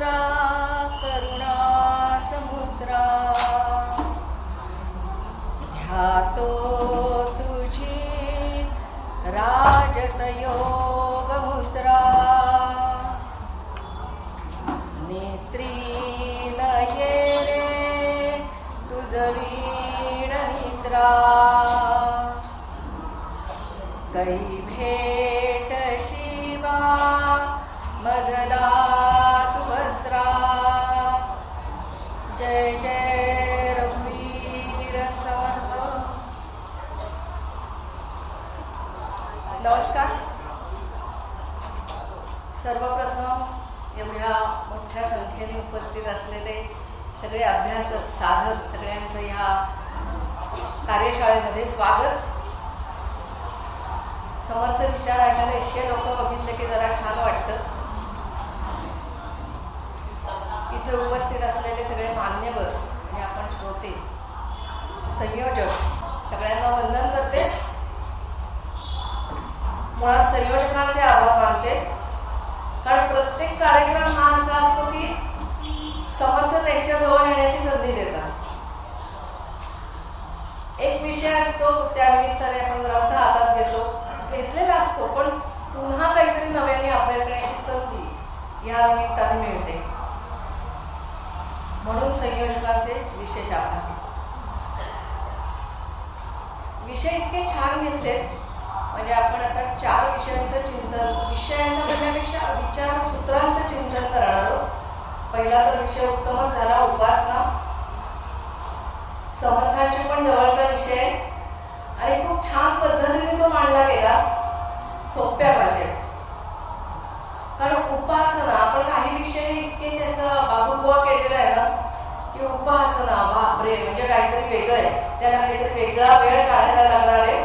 समुद्रा करुणा समुद्रा ध्यातो तुझी राजसयोग मुद्रा नेत्री नये रे तुझ वीण निद्रा कै भेट शिवा मजला सुभद्रा जय जय रघुवीर समर्थ. नमस्कार. सर्वप्रथम एवढ्या मोठ्या संख्येने उपस्थित असलेले सगळे अभ्यासक साधक सगळ्यांचं ह्या कार्यशाळेमध्ये स्वागत. समर्थ विचार ऐकायला इतके लोक बघितले की जरा छान वाटतं. इथे उपस्थित असलेले सगळे मान्यवर आणि आपण श्रोते संयोजक सगळ्यांना वंदन करते. मुळात संयोजकांचे आभार मानते, कारण प्रत्येक कार्यक्रम हा असा असतो की समर्थ त्यांच्या जवळ येण्याची संधी देतात. एक विषय असतो, त्यानिमित्ताने आपण ग्रंथ हातात घेतलेला असतो, पण पुन्हा काहीतरी नव्याने अभ्यासण्याची संधी या निमित्ताने मिळते. म्हणून संयोजकांचे विशेष आभार. विषय इतके छान घेतले म्हणजे आपण आता 4 विषयांचं चिंतन, विषयांचं म्हणण्यापेक्षा विचारसूत्रांचं चिंतन करणार आहोत. पहिला तर विषय उत्तमच झाला, उपासना. समर्थांच्या पण जवळचा विषय आणि खूप छान पद्धतीने तो मांडला गेला, सोप्या भाषेत. कारण उपासना, आपण काही विषय इतके त्याचा बाबुबुवा केलेला आहे ना की उपासना बापरे म्हणजे काहीतरी वेगळं आहे, त्याला काहीतरी वेगळा वेळ काढायला लागणार आहे.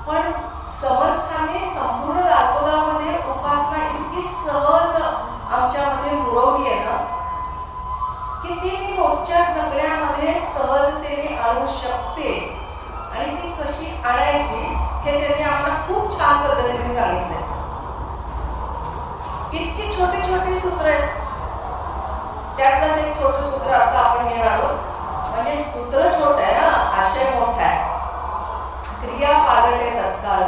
पण समर्थाने संपूर्ण दासबोधामध्ये उपासना इतकी सहज आमच्यामध्ये मुरवली आहे ना की ती मी रोजच्या जगण्यामध्ये सहजतेने आणू शकते. आणि ती कशी आणायची हे त्यांनी आम्हाला खूप छान पद्धतीने सांगितलंय. इतकी छोटी छोटी सूत्र आहेत. त्यातलंच एक छोटं सूत्र आता आपण घेणार आहोत. म्हणजे सूत्र छोटं आहे ना, आशय मोठा आहे. क्रिया पालटे तत्काळ.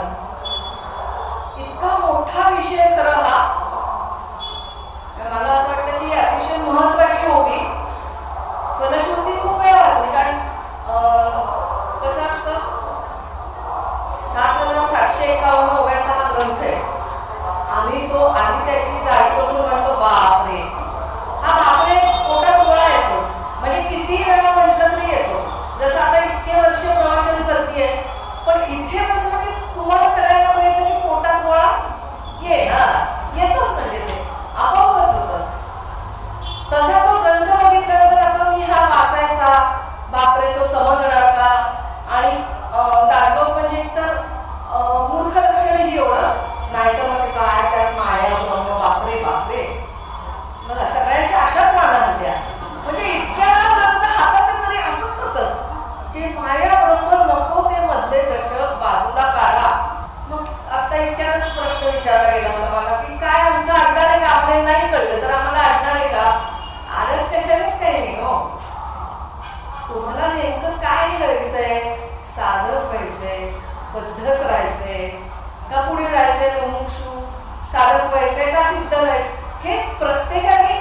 इतका मोठा विषय खरं हा. मला असं वाटतं की अतिशय महत्वाची होती. फलश्रुती खूप वेळ वाचली, कारण कसं असतं 7,751 ओव्याचा हा ग्रंथ आहे. आम्ही तो आधी त्याची जाडी बघून म्हणतो बापरे. हा बापरे पोटात गोळा येतो, म्हणजे कितीही वेळा म्हटलं तरी येतो. जसं आता इतके वर्ष प्रवचन करतेय, पण इथे बसलं की तुम्हाला सगळ्यांना बघितलं की पोटात गोळा येतोच, म्हणजे ते आपोआपच होतं. तसा तो ग्रंथ बघितल्यानंतर आता मी हा वाचायचा, बापरे तो समजणार का. आणि दासबोध म्हणजे एकतर मूर्ख लक्षणही एवढं नाही, तर मग काय त्यात माया बापरे बापरे. बघा सगळ्यांच्या अशाच माना हल्ल्या. म्हणजे इतक्या वेळा ग्रंथ हातात तरी असंच होतं की माया ब्रह्म नको ते मधले दशक बाजूला काढा. मग आता इतक्यातच प्रश्न विचारला गेला होता मला की काय आमचं अडणार आहे का, आपल्याला नाही कळलं तर आम्हाला अडणार आहे का. आडत कशालाच काही नाही हो. तुम्हाला नेमकं काय घ्यायचंय, साधं व्हायचंय, पद्धत राहायचंय का पुढे जायचंय, मुमुक्षू साधक व्हायचंय का सिद्ध नाही, हे प्रत्येकाने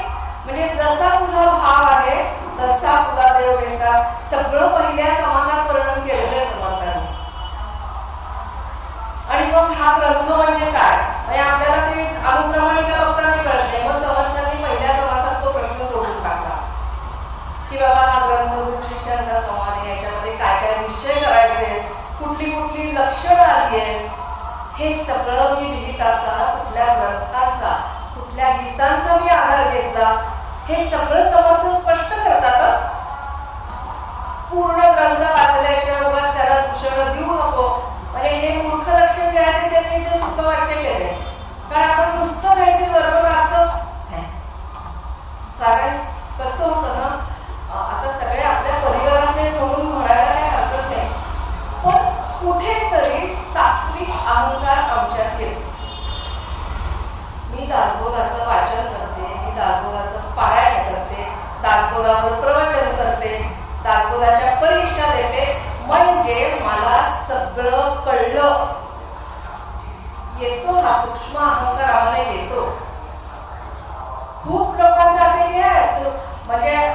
म्हणजे जसा तुझा भाव आहे तसा तुला देव भेटणार. सगळं पहिल्या समासात वर्णन केलेलं आहे समर्थांनी. आणि मग हा ग्रंथ म्हणजे काय, म्हणजे आपल्याला ते अनुक्रमणिका बघता नाही कळत नाही. मग समर्थांनी पहिल्या समासात तो प्रश्न सोडून टाकला की बाबा हा ग्रंथ गुरु शिष्यांचा संवाद आहे, याच्यामध्ये काय काय निश्चय करायचे, कुठली कुठली लक्षणं आली आहेत, हे सगळं मी लिहित असताना कुठल्या ग्रंथांचा कुठल्या गीतांचा मी आधार घेतला हे सगळं समर्थ स्पष्ट करतात. पूर्ण ग्रंथ वाचल्याशिवाय उगाच त्याला दूषण देऊ नको. म्हणजे हे मूर्ख लक्षण जे आहे ते त्यांनी ते सुतवाच्य केले. कारण आपण नुसतं काहीतरी बरोबर वाचतो. कारण कसं होतं ना, आता सगळे आपल्या परिवारातले म्हणून म्हणायला काही हरकत नाही, पण कुठेतरी सात्विक अहंकार आमच्यात येतो. मी दासबोधाचं वाचन करते,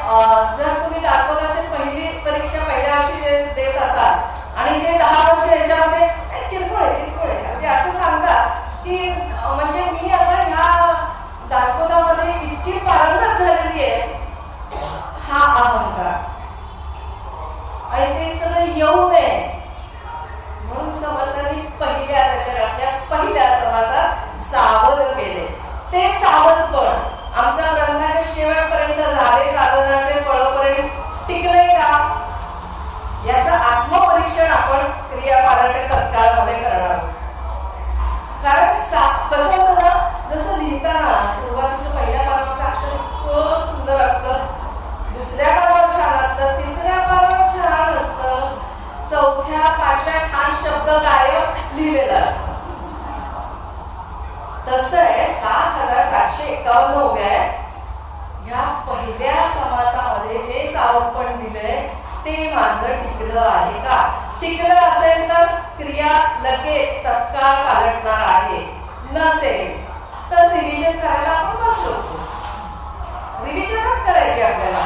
जर तुम्ही दासबोधाची पहिली परीक्षा पहिल्या वर्षी देत असाल आणि जे 10 वर्ष याच्यामध्ये किरकोळ आहे अगदी असं सांगतात की म्हणजे मी आता ह्या दासबोधामध्ये इतकी पारंगत झालेली आहे, हा अहंकार, आणि ते सगळं येऊ नये म्हणून समर्थांनी पहिल्या दशकातल्या पहिल्या समासात सावध केले. ते सावधपण आमच्या ग्रंथाच्या शेवटपर्यंत झाले, साधनाचे फळपर्यंत टिकले का, याचं आत्मपरीक्षण आपण क्रियापालटे तत्काळमध्ये करणार आहोत. कारण कसं होतं ना, जसं लिहिताना सुरुवातीचं पहिल्या पानावरचं अक्षर इतकं सुंदर असतं, दुसऱ्या पानावर छान असतं, तिसऱ्या पानावर छान असतं, चौथ्या पाचव्या छान शब्द गायब लिहिलेलं असतं. तसं आहे 7751 ओव्या ह्या पहिल्या समासामध्ये जे सावधपण दिलंय ते माझं टिकलं आहे का? टिकलं असेल तर क्रिया लगेच तत्काळ पालटणार आहे, नसेल तर रिव्हिजन करायला आपण बसलोच. रिव्हिजनच करायची आपल्याला.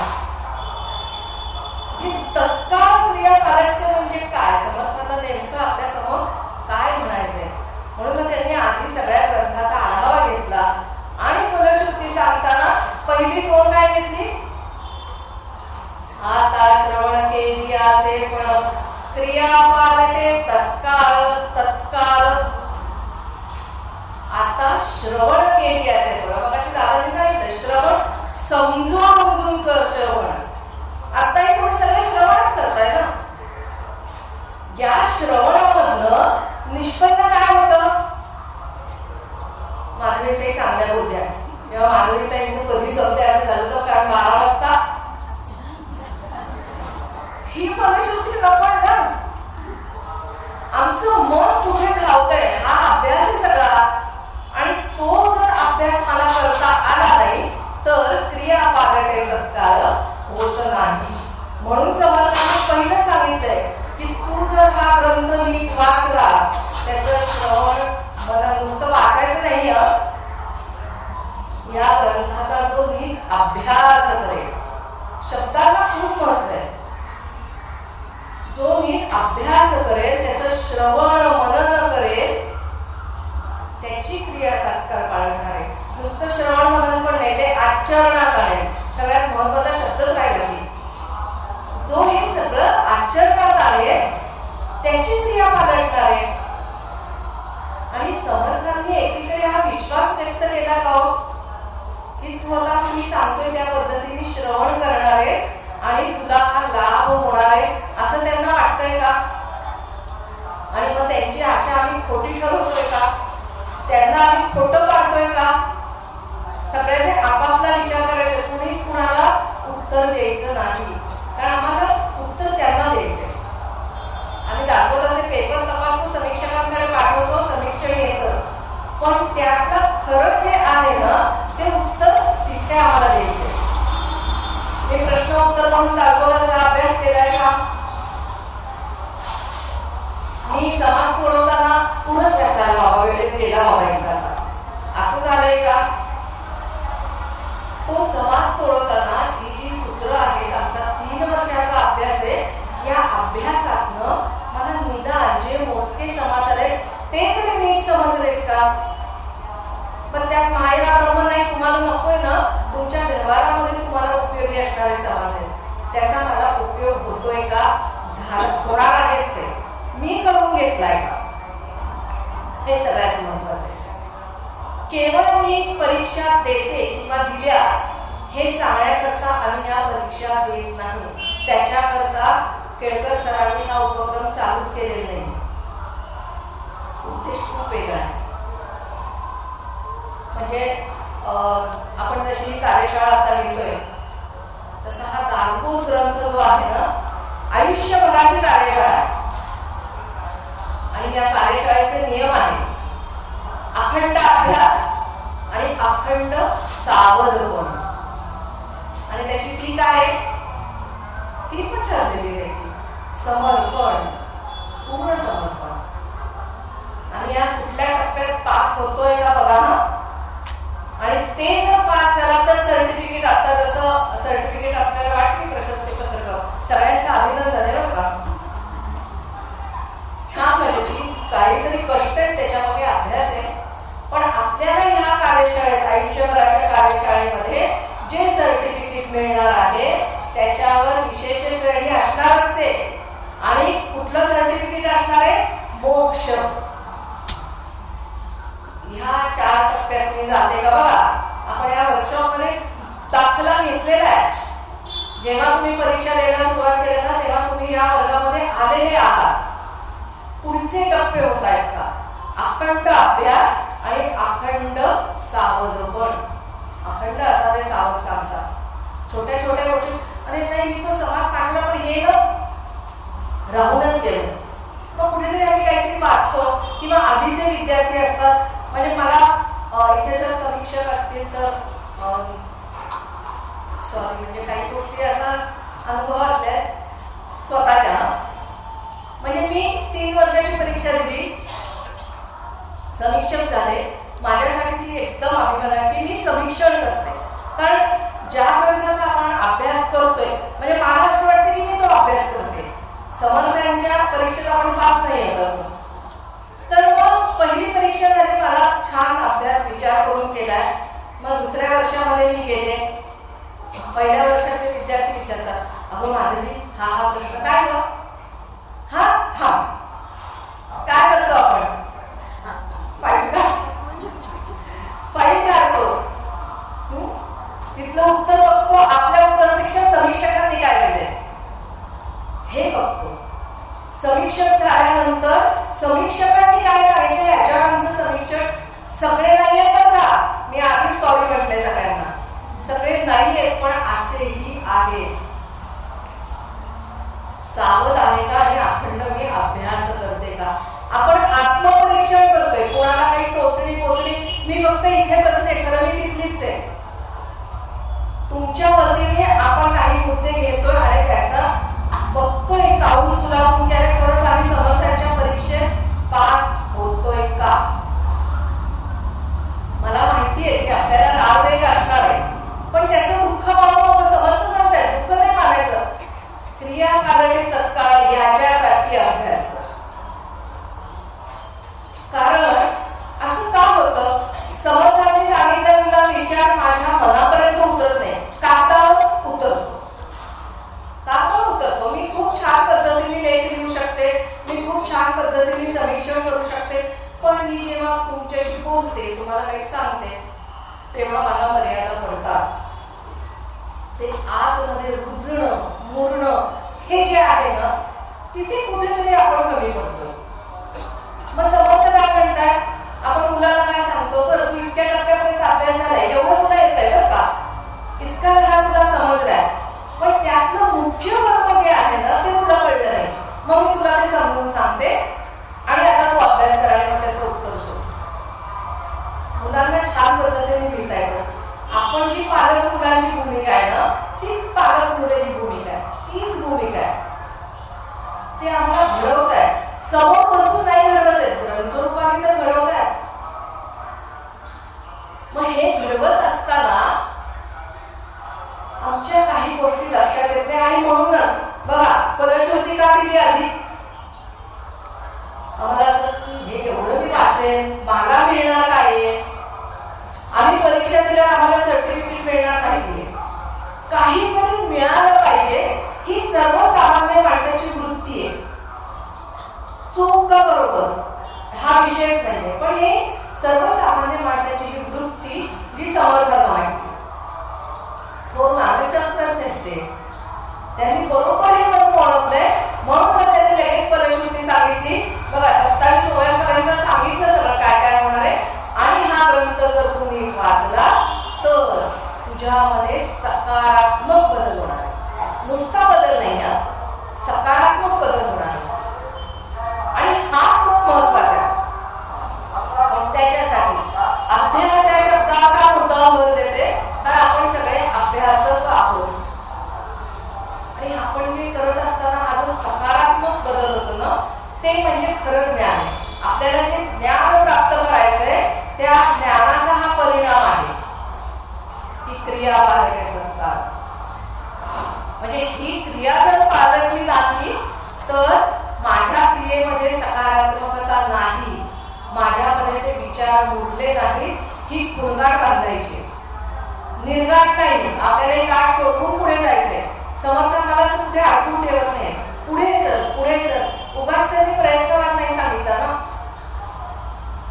ही तत्काळ क्रिया पालटते म्हणजे काय? समर्थांना नेमकं आपल्या समोर काय म्हणायचंय? म्हणून त्यांनी आधी सगळ्या ग्रंथाचा आढावा घेतला आणि फलश्रुती सांगताना पहिलीच ओळ काय घेतली? आता श्रवण केलियाचे फळ क्रिया पालटे तत्काळ तत्काळ. आता श्रवण केलियाचे फळ, मगाशी दादांनी सांगितलं श्रवण समजून कर श्रवण. आताही तुम्ही सगळे श्रवणच करताय ना. या श्रवणामधनं निष्पन्न काय होतं? माधवीताई चांगल्या बोलल्या. तेव्हा माधवीताईंचं कधी संपते असं झालं होतं, कारण 12 वाजता ही फलश्रुती नको आहे ना. आमचं मन कुठे धावतंय हा अभ्यास आहे सगळा, आणि तो जर अभ्यास मला करता आला नाही तर क्रिया पालटे तत्काळ होत नाही. म्हणून समर्थांनी पहिलं सांगितलंय की तू जर हा ग्रंथ नीट वाचला, त्याचं श्रवण मला नुसतं वाचायचं नाही, या ग्रंथाचा जो नीट अभ्यास करेल, शब्दाला खूप महत्व आहे, जो नीट अभ्यास करेल, त्याचं श्रवण मनन करेल, त्याची क्रिया तात्काळ पाळणार आहे. नुसतं श्रवण मनन पण नाही, ते आचरणात आणेल. सगळ्यात महत्वाचा शब्दच राहिला की जो हे सगळं आचरणात आणेल त्याची क्रिया पालटणार आहे. आणि समर्थांनी एकीकडे हा विश्वास व्यक्त केला का की तू आता मी सांगतोय त्या पद्धतीने श्रवण करणार आहेस आणि तुला हा लाभ होणार आहे, असं त्यांना वाटतंय का? आणि मग त्यांची आशा आम्ही खोटी ठरवतोय का? त्यांना आम्ही खोटं पाडतोय का? सगळ्यांनी आपापला विचार करायचा, कुणीच कुणाला उत्तर द्यायचं नाही, कारण आम्हाला उत्तर त्यांना द्यायचंय. आम्ही दासबोधाचे पेपर तपासतो, समीक्षकांकडे पाठवतो, समीक्षण येतं, पण त्यातलं खरं जे आहे ना ते उत्तर तिथे आम्हाला द्यायचंय. मी प्रश्न उत्तर म्हणून दासबोधाचा अभ्यास केलाय का? मी समाज सोडवताना पुरत व्याचाला बाबा वेळेत गेला बाबा एकदाचा, असं झालंय का? तो समाज सोडवताना ही जी सूत्र आहेत, आमचा 3 वर्षाचा अभ्यास आहे, या अभ्यासातनं मला निदान जे मोजके समास आलेत ते तरी नीट समजलेत का? पण त्यात माया ब्रह्म नाही तुम्हाला नकोय ना, तुमच्या व्यवहारामध्ये तुम्हाला उपयोगी असणारे समास आहेत, त्याचा मला उपयोग होतोय का? होणार आहेच आहे, मी करून घेतलाय का? हे सगळ्यात महत्वाचं आहे. केवळ मी परीक्षा देते किंवा दिल्या हे सांगण्याकरता आम्ही ह्या परीक्षा देत नाही. त्याच्याकरता केळकर सरांनी हा उपक्रम चालूच केलेला नाही. उद्देश खूप वेगळा आहे. म्हणजे आपण जशी ही कार्यशाळा आता घेतोय तसा हा दासबोध ग्रंथ जो आहे ना, आयुष्यभराची कार्यशाळा आहे. आणि या कार्यशाळेचे नियम आहे अखंड अभ्यास आणि अखंड सावधपण. आणि त्याची फी काय आहे? फी पण ठरलेली त्याची समर्पण, पूर्ण समर्पण. आम्ही या कुठल्या टप्प्यात पास होतोय का बघा ना. आणि ते जर पास झाला तर सर्टिफिकेट, आता जसं सर्टिफिकेट आपल्याला मिळणार आहे त्याच्यावर विशेष श्रेणी असणारच आहे. आणि कुठलं सर्टिफिकेट असणार आहे? मोक्ष. ह्या 4 टप्प्यात मी जाते का बघा. आपण या वर्कशॉपमध्ये दाखला घेतलेला आहे. जेव्हा तुम्ही परीक्षा द्यायला सुरुवात केली ना तेव्हा तुम्ही या वर्गामध्ये आलेले आहात. पुढचे टप्पे होत आहेत का? अखंड अभ्यास आणि अखंड सावधपण. अखंड असावे सावध सांगतात. छोट्या छोट्या गोष्टी, अरे नाही मी तो समाज काढला पण हे ना राहूनच गेलो. मग कुठेतरी आम्ही काहीतरी वाचतो किंवा आधीचे विद्यार्थी असतात. म्हणजे मला इथे जर समीक्षक असतील तर सॉरी म्हणजे काही गोष्टी आता अनुभवातल्या आहेत स्वतःच्या. म्हणजे मी 3 वर्षाची परीक्षा दिली, समीक्षक झाले. माझ्यासाठी ती एकदम अभिमान आहे की मी समीक्षण करते. कारण ज्या ग्रंथाचा आपण अभ्यास करतोय म्हणजे मला असं वाटतं की मी तो अभ्यास करते. समर्थांच्या परीक्षेत आपण पास नाही होत अजून. तर मग पहिली परीक्षा झाली, मला छान अभ्यास विचार करून केलाय. मग दुसऱ्या वर्षामध्ये मी गेले. पहिल्या वर्षाचे विद्यार्थी विचारतात, अगो माधवी हा प्रश्न काय ग? हा काय करतो आपण? फाईल काढतो. तिथलं उत्तर बघतो, आपल्या उत्तरापेक्षा समीक्षकांनी काय दिले हे बघतो. समीक्षक झाल्यानंतर समीक्षकांनी काय सांगितले याच्यावर आमचं समीक्षक सगळे नाही आहेत बरं का. मी आधीच सॉरी म्हटले सगळ्यांना. सगळे नाही आहेत पण असेही आहेत. सावध आहे का आणि अखंड मी अभ्यास करते का? आपण आत्मपरीक्षण करतोय. कोणाला काही टोचणी पोचणी, मी फक्त इथे बसले, खरं मी तिथलीच आहे. तुमच्या वतीने आपण काही मुद्दे घेतोय आणि त्याचा बघतोय काढून सुलावून की अरे खरंच आम्ही समर्थांच्या परीक्षेत पास होतोय का? मला माहिती आहे की आपल्याला लाल रेग असणार आहे पण त्याचं दुःख मानू नको. समर्थ सांगताय दुःख नाही मानायचं. क्रिया कालटे तत्काळ याच्यासाठी अभ्यास कर. कारण असं का होतं? समर्थांनी सांगितलेला विचार माझ्या मनापर्यंत उतरत नाही, कागदावर उतरतो. कागदावर उतरतो. मी खूप छान पद्धतीने लेख लिहू शकते, मी खूप छान पद्धतीने समीक्षण करू शकते, पण मी जेव्हा तुमच्याशी बोलते, तुम्हाला काही सांगते, तेव्हा मला मर्यादा पडतात. ते आतमध्ये रुजणं मुरणं हे जे आहे ना तिथे कुठेतरी आपण कमी पडतो. मग समर्थ काय म्हणतात? आपण मुलाला काय सांगतो, बरं तू इतक्या टप्प्यापर्यंत अभ्यास झालाय, एवढं तुला येत आहे बरं का, इतका वेळा तुला समजलाय, पण त्यातलं मुख्य वर्म जे आहे ना ते तुला कळलं नाही. मग मी तुला ते समजून सांगते आणि आता तू अभ्यास करा आणि मग त्याचं उत्तर शोध. मुलांना छान पद्धतीने लिहिता येतं. आपण जी पालक मुलांची भूमिका आहे ना तीच पालक मुलांची भूमिका आहे, तीच भूमिका आहे. ते आम्हाला घडवत आहे. समोर बसून नाही घडवत आहेत, ग्रंथरूपाने तर घडवत आहेत. मग हे घडवत असताना आमच्या काही गोष्टी लक्षात येत नाही. आणि म्हणूनच बघा फलश्रुती का दिली आधी? आम्हाला असं की हे एवढं मी वाचेन मला मिळणार काय? आम्ही परीक्षा दिल्यावर आम्हाला सर्टिफिकेट मिळणार माहितीये, काहीतरी मिळालं पाहिजे ही सर्वसामान्य माणसाची वृत्ती आहे. चूक का बरोबर हा विषयच नाहीये, पण हे सर्वसामान्य माणसाची ही वृत्ती जी समर्थांना माहिती. थोर मानसशास्त्रज्ञ आहेत त्यांनी बरोबर हे म्हणून ओळखलंय. म्हणून त्यांनी लगेच फलश्रुती सांगितली. बघा 27 वयापर्यंत सांगितलं सगळं काय काय होणार आहे. आणि हा ग्रंथ जर तू नीट वाचला तर तुझ्यामध्ये सकारात्मक बदल होणार आहे. नुसता बदल नाही, सकारात्मक बदल होणार आहे. आणि हा खूप महत्वाचा आहे. पण त्याच्यासाठी अभ्यास या शब्दाला का मुद्दाम भर देते? कारण आपण सगळे अभ्यासक आहोत. आणि आपण जे करत असताना हा जो सकारात्मक बदल होतो ना ते म्हणजे खरं ज्ञान आहे. आपल्याला जे ज्ञान प्राप्त करायचंय त्या ज्ञानाचा हा परिणाम आहे की क्रिया पालकतात. म्हणजे ही क्रिया जर पालकली नाही तर माझ्या क्रियेमध्ये सकारात्मकता नाही, माझ्यामध्ये ते विचार मुरले नाही, ही खुणगाठ बांधायची, निर्गाठ नाही. आपल्याला एक गाठ सोडून कुठे अडकून ठेवत नाही. पुढे चल पुढे चल. उगाच त्यांनी प्रयत्नवाद नाही सांगितला ना.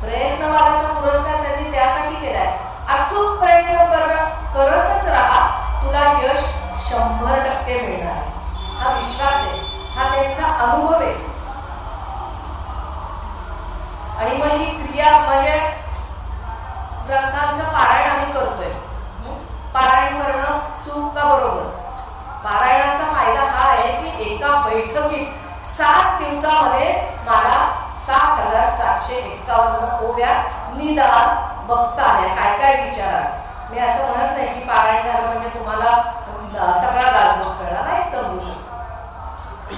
प्रयत्नवादाचा पुरस्कार त्यांनी त्यासाठी केलाय. अचूक प्रयत्न करतच राहा, तुला यश 100% मिळणार. हा विश्वास आहे, हा त्यांचा अनुभव आहे. आणि मग ही क्रिया म्हणजे ग्रंथांचं पारायण आम्ही करतोय. पारायण करणं चूक का बरोबर? पारायणाचा फायदा हा आहे की एका बैठकीत 7 दिवसामध्ये मला 7,751 ओव्या निदान बघता आल्या. काय काय विचारा. मी असं म्हणत नाही की पारायण झालं म्हणजे तुम्हाला सगळा दासबोध कळला, नाही समजू शकतो.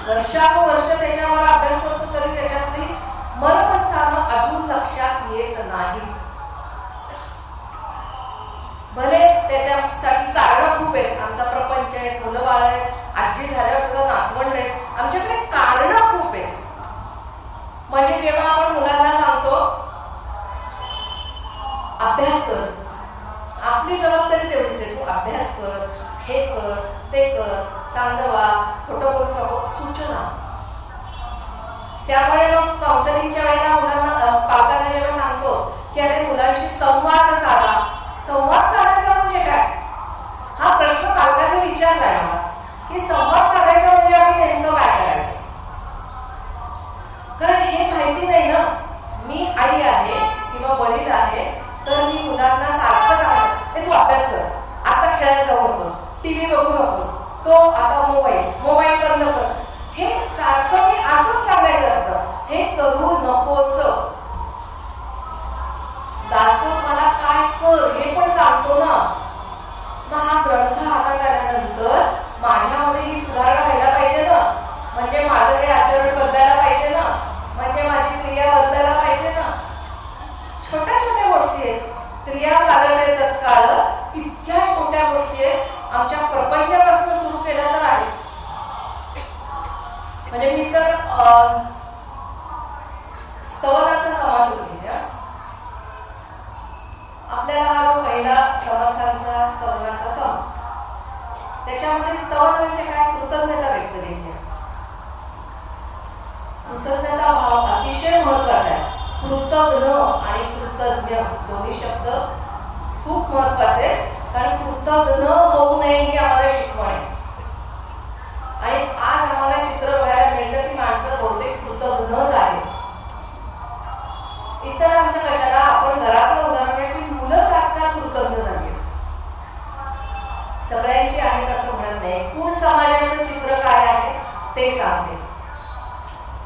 वर्षानुवर्ष त्याच्यावर अभ्यास करतो तरी त्याच्यातली मर्मस्थानं अजून लक्षात येत नाही. भले त्याच्यासाठी कारणं खूप आहेत. आमचा प्रपंच आहे, मुलं बाळ आहेत, आजी झाल्यावर सुद्धा नातवंड आहेत. आमच्याकडे कारणं खूप आहेत. म्हणजे जेव्हा आपण मुलांना सांगतो अभ्यास कर, आपली जबाबदारी तेवढीच आहे. तू अभ्यास कर, हे कर, ते कर, चांगलं वा, खोटं बोलू नको, सूचना. त्यामुळे मग काउन्सिलिंगच्या वेळेला मुलांना पालकांना जेव्हा सांगतो की अरे मुलांशी संवाद साधा. संवाद साधायचा म्हणजे काय हा प्रश्न पालकांनी विचारलाय मला की संवाद साधायचा म्हणजे आम्ही नेमकं काय करायचं. कारण हे माहिती नाही ना. मी आई आहे किंवा वडील आहे तर मी मुलांना सारखं सांगायचं तू अभ्यास कर, आता खेळायला जाऊ नकोस, टीव्ही बघू नकोस, तो आता मोबाईल बंद कर. हे सारखं मी असंच सांगायचं असतं, हे करू नकोस. दासबोध मला काय कर हे पण सांगतो ना. मग हा ग्रंथ हातात आल्यानंतर माझ्यामध्ये ही सुधारणा व्हायला पाहिजे ना. म्हणजे माझं हे आचरण बदलायला पाहिजे ना. म्हणजे माझी क्रिया बदलायला पाहिजे ना. छोट्या छोट्या गोष्टी आहेत. क्रिया कालटे तत्काळ इतक्या छोट्या गोष्टी आहेत. आमच्या प्रपंचापासून सुरू केल्या तर आहे. म्हणजे मी तर स्तवनाचा समासच घेते. आपल्याला हा जो पहिला समर्थांचा स्तवनाचा समास, त्याच्यामध्ये स्तवन म्हणजे काय? कृतज्ञता व्यक्त केली. कृतज्ञता भाव अतिशय महत्वाचा आहे. कृतज्ञ आणि कृतज्ञ दोन्ही शब्द खूप महत्वाचे आहेत. कारण कृतज्ञ होऊ नये ही आम्हाला शिकवण आहे. आणि आज आम्हाला चित्र बघायला मिळतं की माणसं बहुतेक कृतज्ञच आहेत. इतरांचं कशाला, आपण घरातलं उदाहरण घ्या की मुलंच आजकाल कृतज्ञ झाली. सगळ्यांची आहेत असं म्हणत नाही. कुण समाजाचं चित्र काय आहे ते सांगते.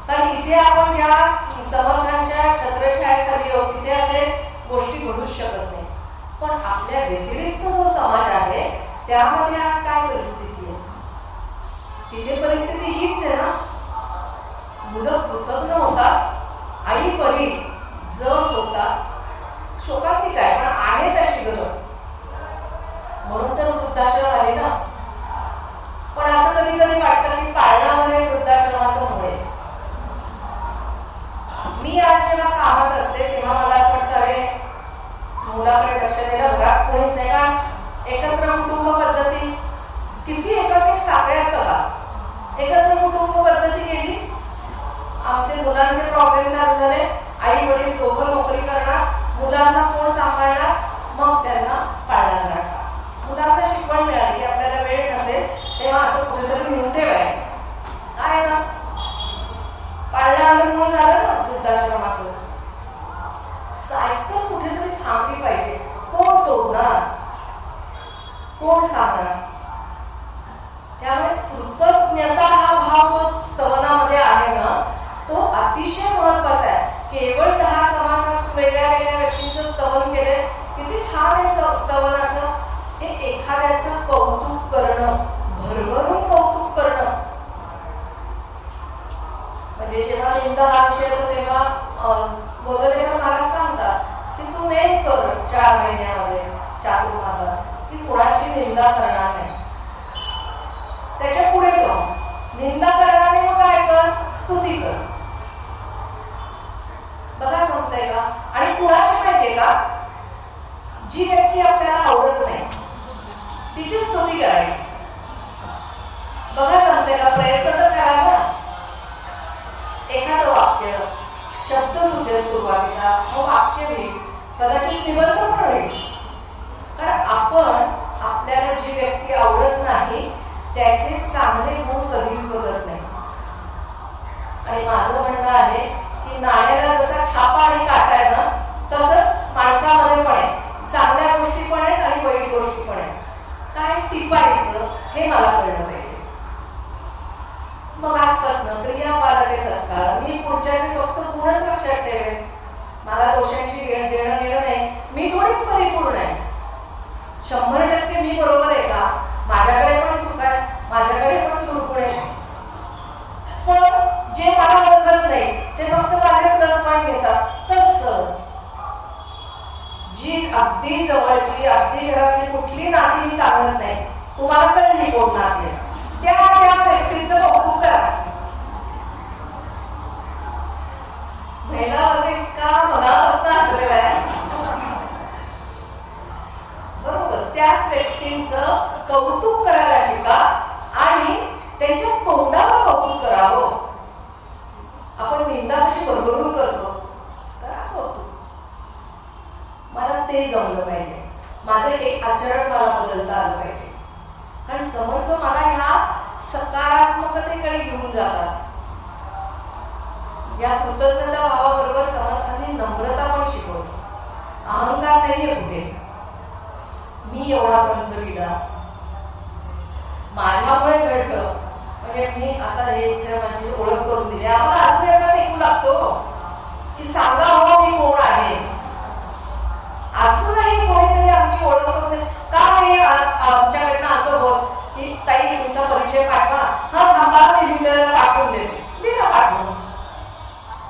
कारण इथे आपण ज्या समर्थांच्या छत्रछायाखाली आहोत तिथे असे गोष्टी घडूच शकत नाही. पण आपल्या व्यतिरिक्त जो समाज आहे त्यामध्ये आज काय परिस्थिती आहे? तिथे परिस्थिती हीच आहे ना. मुलं कृतज्ञ होतात, आई वडील जड होतात. शोकांतिक आहे पण आहे तशी गरज, म्हणून तर वृद्धाश्रम आले ना. पण असं कधी कधी वाटतं की पाळणामध्ये वृद्धाश्रमाचं मुळे. मी आज जेव्हा कामात असते तेव्हा मला असं वाटतं अरे मुलाकडे लक्ष द्यायला घरात कोणीच नाही. कारण एकत्र कुटुंब पद्धती किती एकाधिक साखळ्यात बघा. एकत्र कुटुंब पद्धती गेली, आमचे मुलांचे प्रॉब्लेम चालू झाले. आई वडील दोघं नोकरी करणार, मुलांना कोण सांभाळणार? मग त्यांना पाळणा घरात. मुलांना शिकवण मिळाली की आपल्याला वेळ नसेल तेव्हा असं कुठेतरी नेऊन ठेवायचं आहे ना. पाळणामुळे झालं ना वृद्धाश्रमाचं. सायकल कुठेतरी थांबली पाहिजे. कोण तोडणार, कोण सांगणार? त्यामुळे कृतज्ञता हा भाव जो स्तवनामध्ये आहे ना तो अतिशय महत्वाचा आहे. केवळ 10 समासात वेगळ्या वेगळ्या व्यक्तींचं स्तवन केलंय. किती छान आहे स्तवनाचं. हे एखाद्याचं कौतुक करणं, भरभरून कौतुक करणं. म्हणजे जेव्हा निंदा हा विषय येतो तेव्हा बोधलेकर महाराज सांगतात की तू नेम कर 4 महिन्यामध्ये चातुर्मासात की कुणाची निंदा करणार नाही. त्याच्या पुढे जाऊन निंदा करणार नाही मग काय कर? स्तुती कर. बघा जमतंय का? आणि कुणाची माहितीये का? जी व्यक्ती आपल्याला आवडत नाही तिची स्तुती करायची. बघा जमते का, प्रयत्न तर करा ना. एखादं वाक्य शब्द सुचेल सुरुवातीला, मग वाक्य होईल, कदाचित निबंध पण होईल. कारण आपण आपल्याला जी व्यक्ती आवडत नाही त्याचे चांगले गुण कधीच बघत नाही. आणि माझं म्हणणं आहे की नाण्याला जसा छापा आणि काटा आहे ना, तसंच माणसामध्ये पण आहे. चांगल्या गोष्टी पण आहेत आणि वाईट गोष्टी पण आहेत. काय टिपायचं हे मला कळलं पाहिजे. मग आजपासून क्रिया पालटे तत्काळ. मी पुढच्याचे फक्त गुणच लक्षात ठेवेन. मला दोषांची देणं घेणं नाही. मी थोडीच परिपूर्ण आहे. 100% मी बरोबर आहे का? माझ्याकडे पण चुका आहेत, माझ्याकडे पण दुर्गुण आहेत. पण जे मला ओळखत नाही ते फक्त माझे प्लस पॉईंट घेतात. तसंच जी अगदी जवळची, अगदी घरातली कुठली नाती मी सांगत नाही, तुम्हाला कळली कोण नाती, त्या व्यक्तींचं कौतुक करा. महिला वर्ग इतका मनापासून असलेला आहे, बरोबर. त्याच व्यक्तींचं कौतुक करायला शिका आणि त्यांच्या तोंडावर कौतुक करावं. आपण निंदा कशी भरभरून करतो, करा कौतुक. मला ते जमलं पाहिजे. माझं एक आचरण मला बदलता आलं पाहिजे. कारण समर्थ मला ह्या सकारात्मकतेकडे घेऊन जातात. या कृतज्ञता भावाबरोबर समर्थांनी नम्रता पण शिकवली. अहंकार नाहीये कुठे. मी एवढा ग्रंथ लिहिला, माझ्यामुळे घडलं, म्हणजे मी आता हे इथे माझी ओळख करून दिली. आम्हाला अजून याचा टेकू लागतो की सांगा हो मी कोण आहे. अजूनही कोणीतरी आमची ओळख करून दे. का नाही आमच्याकडनं असं होत की ताई तुमचा परिचय पाठवा. हा थांबा मी लिहिलेला पाठवून देते. दिला पाठवून.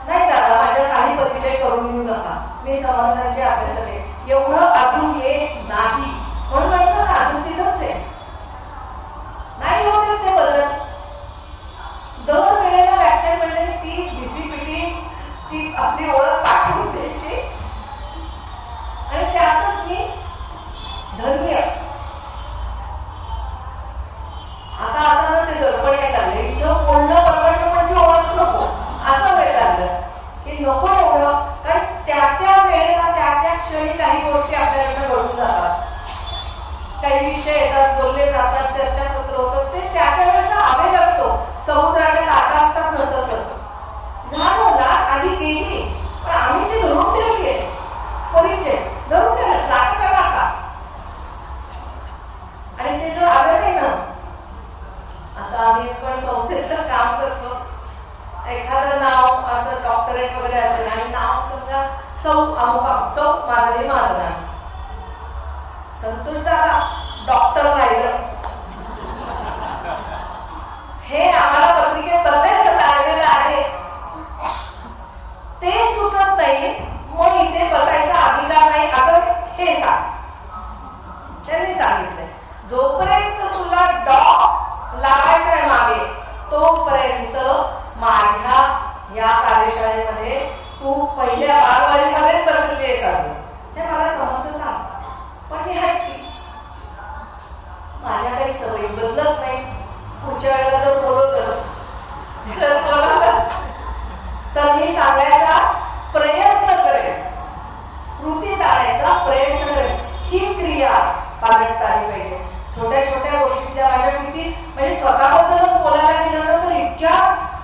नाही दादा माझ्या काही परिचय करून देऊ नका, मी समर्थांचे अभ्यासक आहे. एवढं अजून येत नाही. म्हणून म्हटलं अजून तिथंच आहे. नाही होते ते बदल. दर वेळेला व्याख्यान म्हणलं की तीच घिसीपिटी ती आपली ओळख पाठवून द्यायची. आणि त्यातच मी धन्य. आता ना ते दडपण यायला लागले. इथं बोलणं परवडलं पण ती ओळख नको असं व्हायला लागलं की नको एवढं. कारण त्या वेळेला त्या क्षणी काही गोष्टी आपल्याकडनं घडून जातात. काही विषय येतात, बोलले जातात, चर्चासत्र होतात. ते त्या वेळेचा आवेग असतो. समुद्राच्या लाटा असतात ना तसं. झालं लाट आली गेली, पण आम्ही ती धरून ठेवली आहे. परिचय धरून ठेवलं, लाटाच्या लाटा. आणि ते जर आलं नाही ना, आता आम्ही पण संस्थेचं काम करतो. एखादं नाव असं डॉक्टरेट वगैरे असेल आणि नाव समजा सौ अमुक सौ माधवी माझं नाव, संतोष दादा डॉक्टर राहिलं. हे आम्हाला पत्रिकेत बदलायला लागलेलं आहे. ते सुटत नाही. मग इथे बसायचा अधिकार नाही असं हे सांग. त्यांनी सांगितलंय जोपर्यंत तुला डॉ लावायचा आहे मागे, तोपर्यंत माझ्या या कार्यशाळेमध्ये तू पहिल्या बालवाडीमध्येच बसलेली आहेस अजून. हे मला समजतं सांगतात. पण मी हटली. माझ्या काही सवयी बदलत नाही. पुढच्या वेळेला जर बोलवलं तर मी सांगायचा प्रयत्न करेन, कृतीत आणायचा प्रयत्न करेन. ही क्रिया पालटता आली पाहिजे. छोट्या छोट्या गोष्टीतल्या माझ्या किती म्हणजे स्वतःबद्दलच बोलायला गेलं तर इतक्या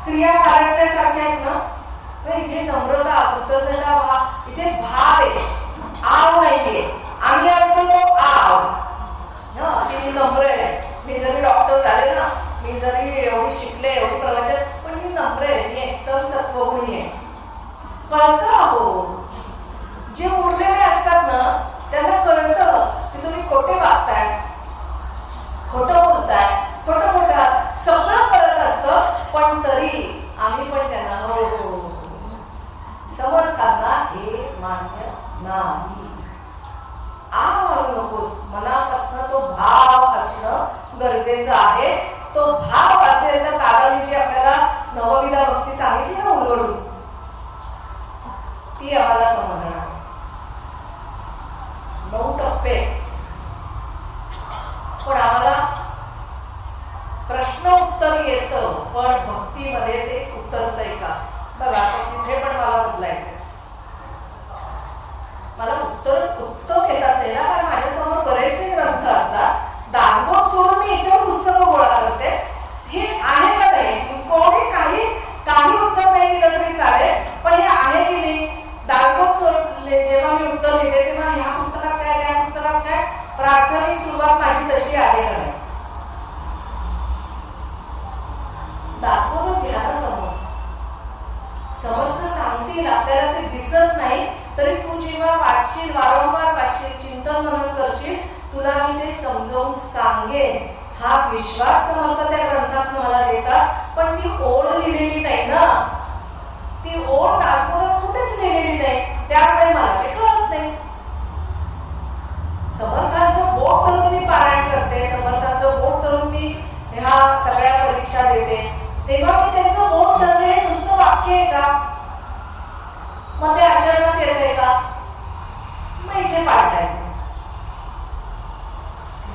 क्रिया पालटण्यासारख्या आहेत ना. इथे नम्रता, कृतज्ञता भाव, इथे भाव आहे, आव नाहीये. आम्ही आणतो तो आव की मी नम्र आहे. मी जरी डॉक्टर झाले ना, मी जरी एवढी शिकले, एवढी प्रवचन, पण मी नम्र आहे, मी एकदम सत्वगुणी आहे. कळतं अहो. जे उरलेले असतात ना त्यांना कळतं की तुम्ही खोटे वागताय, खोटं बोलताय, खोटं खोटं सगळं कळत असतं. पण तरी आम्ही पण त्यांना हो हो. समर्थांना हे मान्य नाही. म्हणू नकोस. मनापासून तो भाव असणं गरजेचं आहे. तो भाव असेल तर दादांनी जी आपल्याला नवविधा भक्ती सांगितली ना उलगडून, ती आम्हाला समजणार. 9 टप्पे. पण आम्हाला प्रश्न उत्तर पण भक्तीमध्ये ते उतरतंय का बघा. तिथे पण मला बदलायचंय. मला उत्तम येतात नाही ना, कारण माझ्यासमोर बरेचसे ग्रंथ असतात. दासबोध सोडून मी इथे पुस्तकं गोळा करते. हे आहे का नाही, कोणी काही उत्तर नाही दिलं तरी चालेल, पण हे आहे की नाही. दासबोध सोडले जेव्हा मी उत्तर लिहिते तेव्हा ह्या पुस्तकात काय, त्या पुस्तकात काय, प्राथमिक सुरुवात माझी तशी आहे का नाही. दासबोधच घ्या ना समोर. समर्थ सांगतील, आपल्याला ते दिसत नाही तरी तू जेव्हा वाचशील, वारंवार वाचशील, चिंतन मनन करशील, तुला मी ते समजावून सांगेन. हा विश्वास समर्थ त्या ग्रंथात मला देतात. पण ती ओढ लिहिलेली नाही ना, ती ओढ दासबोधात कुठेच लिहिलेली नाही, त्यामुळे मला ते कळत नाही. समर्थांचं बोट धरून मी पारायण करते, समर्थांचं बोट धरून मी ह्या सगळ्या परीक्षा देते, तेव्हा मी त्यांचं बोट धरणे हे नुसतं वाक्य आहे का, मग ते आचरणात येत आहे का, मग इथे पालटायचं.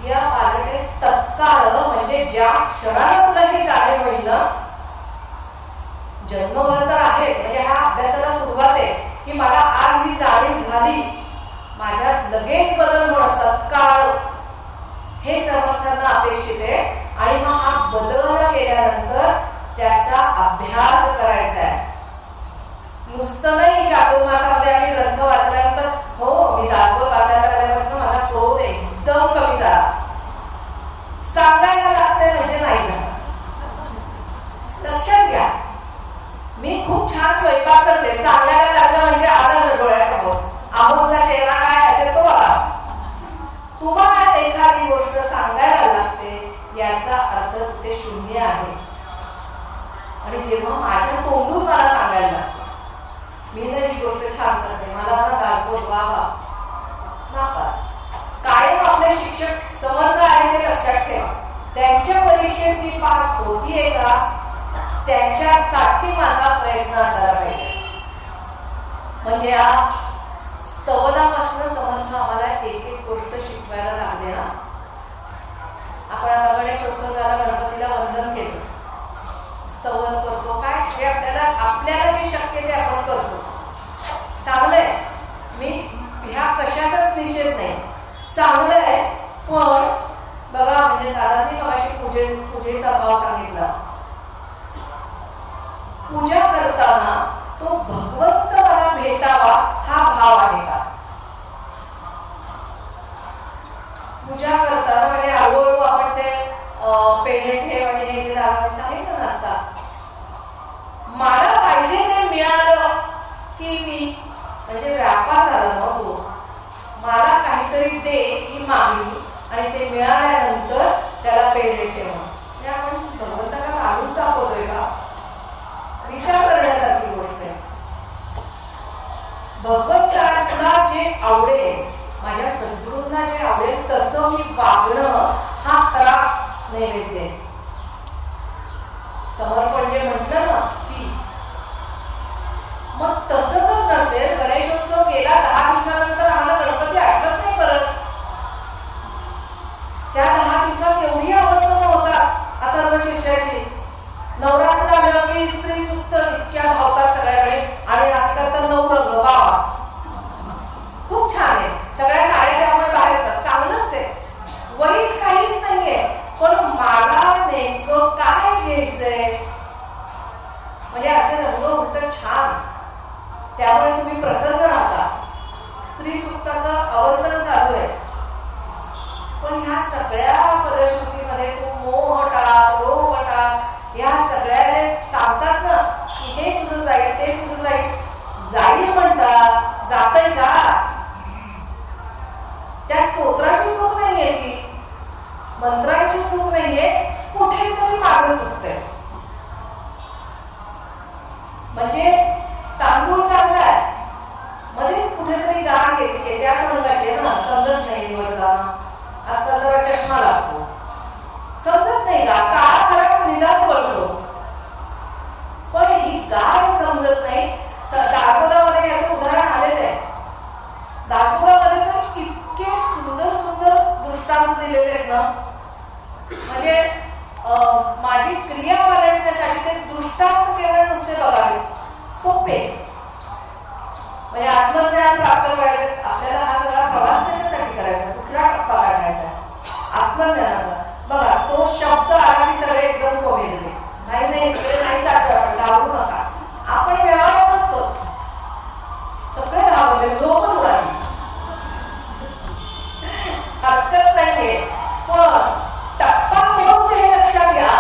या पालटे तत्काळ, म्हणजे ज्या क्षणाला तुला ही जाणीव होईल ना, जन्मभर तर आहेच, म्हणजे हा अभ्यासाला सुरुवात आहे की मला आज ही जाणीव झाली, माझ्यात लगेच बदल होणं तत्काळ, हे समर्थांना अपेक्षित आहे. आणि मग हा बदल केल्यानंतर त्याचा अभ्यास करायचा आहे. नुसतं नाही चातुर्मासामध्ये आम्ही ग्रंथ वाचल्यानंतर हो मी दासबोध वाचायला लागल्यापासून माझा क्रोध एकदम कमी झाला, सांगायला लागते म्हणजे नाही झाला. लक्षात घ्या, मी खूप छान स्वयंपाक करते, सांगायला लागलं म्हणजे आलं डोळ्यासमोर, अमोलचा चेहरा काय असेल तो बघा. तुम्हाला एखादी गोष्ट सांगायला लागते याचा अर्थ तिथे शून्य आहे. आणि जेव्हा माझ्या तोंडून मला सांगायला लागतं मी ना ही गोष्ट छान करते, मला ना दासबोध वा नापास. कायम आपले शिक्षक समर्थ आहे ते लक्षात ठेवा. त्यांच्या परीक्षेत मी पास होतीये का, त्यांच्यासाठी माझा प्रयत्न असायला पाहिजे. म्हणजे या स्तवनापासून समर्थ आम्हाला एक एक गोष्ट शिकवायला लागले. आपण आता गणेशोत्सव झाला, गणपतीला वंदन केलं, स्तवन करतो, काय जे आपल्याला जे शक्य ते आपण करतो, चांगलंय. मी ह्या कशाचाच निषेध नाही, चांगलंय. पण बघा, म्हणजे दादांनी मगाशी पूजेचा भाव सांगितला. पूजा करताना तो भगवंत मला भेटावा हा भाव आहे का. पूजा करताना म्हणजे हळूहळू आपण ते पेढे ठेव आणि हे जे दादांनी सांगितलं ना आता, मला पाहिजे ते मिळालं की मी, म्हणजे व्यापार झाला ना तो, मला काहीतरी दे ही मागणी आणि ते मिळाल्यानंतर त्याला पेढे ठेवणं. म्हणजे आपण भगवंताला लालूच दाखवतोय का, विचार करण्यासारखी गोष्ट आहे. भगवंताला जे आवडेल, माझ्या सद्गुरूंना जे आवडेल तसं मी वागणं हा खरा नैवेद्य. समर्पण जे म्हटलं ना की, मग तसं जर नसेल, गणेशोत्सव गेला 10 दिवसानंतर आम्हाला गणपती आठवत नाही परत. त्या 10 दिवसात एवढी आवडत नव्हता अथर्वशीर्षाची. नवरात्र आलं की स्त्री सुक्त इतक्या धावतात सगळ्याकडे, आणि आजकाल तर नवरंग वा खूप छान आहे, सगळ्या साड्या त्यामुळे बाहेर येतात, चांगलंच आहे, वाईट काहीच नाहीये. पण मला नेमकं काय घ्यायचंय, म्हणजे असे रंग उलट छान, त्यामुळे तुम्ही प्रसन्न राहता. स्त्री सुक्ताचं आवर्तन चालू आहे. पण ह्या सगळ्या फलश्रुतीमध्ये तो मोह टाक, रोग टाक, या सगळ्या जे सांगतात ना की हे तुझं जाईल, ते तुझं जाईल म्हणतात, जातंय का. त्या स्तोत्राची चूक नाहीये, ती मंत्रांची चूक नाहीये, कुठेतरी माझं चुकतंय. म्हणजे तांदूळ चांगला आहे, मध्येच कुठेतरी गाठ घेतली, त्याच रंगाची ना, समजत नाही निवडताना. आजकाल तर चष्मा लागतो, समजत नाही का, काळा खराब निदान कळतो, पण ही गाठ समजत नाही. दासबोधामध्ये याचं उदाहरण आलेलं आहे. दासबोधामध्ये तर इतके सुंदर सुंदर दृष्टांत दिलेले आहेत ना, म्हणजे माझ्या माझी क्रिया पालटण्यासाठी ते दृष्टांत केवळ नुसते बघावे सोपे. म्हणजे आत्मज्ञान प्राप्त करायचं आपल्याला, हा सगळा प्रवास कशासाठी करायचा, कुठला टप्पा काढायचा आत्मज्ञानाचा. बघा तो शब्द आला की सगळे एकदम कोमेजले, नाही नाही तिकडे नाही चालतो, आपण घाबरू नका. आपण व्यवहारातच सगळे घाबरले, झोपच उडाली, हरकत नाहीये. पण टप्पा तोच हे लक्षात घ्या.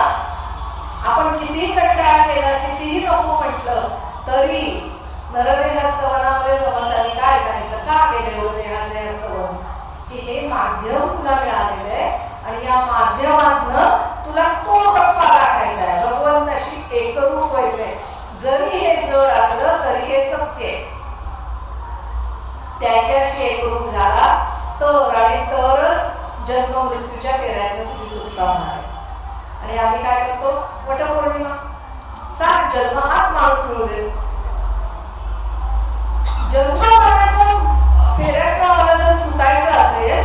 आपण कितीही कंटाळा केला, कितीही नको म्हटलं तरी नरदेह स्तवनामध्ये समर्थांनी काय सांगितलं, का केलं एवढं देहाचे स्तवन, की हे माध्यम तुला मिळालेलं आहे आणि या माध्यमातनं तुला तो टप्पा गाठायचा आहे, भगवंताशी एकरूप व्हायचंय. जरी हे जड असलं तरी हे सत्य आहे. त्याच्याशी एकरूप झाला तर आणि तरच जन्म मृत्यूच्या फेऱ्यातनं तुझी सुटका होणार आहे. आणि आम्ही काय करतो, वटपौर्णिमा 7 जन्म हाच माणूस मिळू दे. जन्ममरणाच्या फेऱ्यातनं आम्हाला जर सुटायचं असेल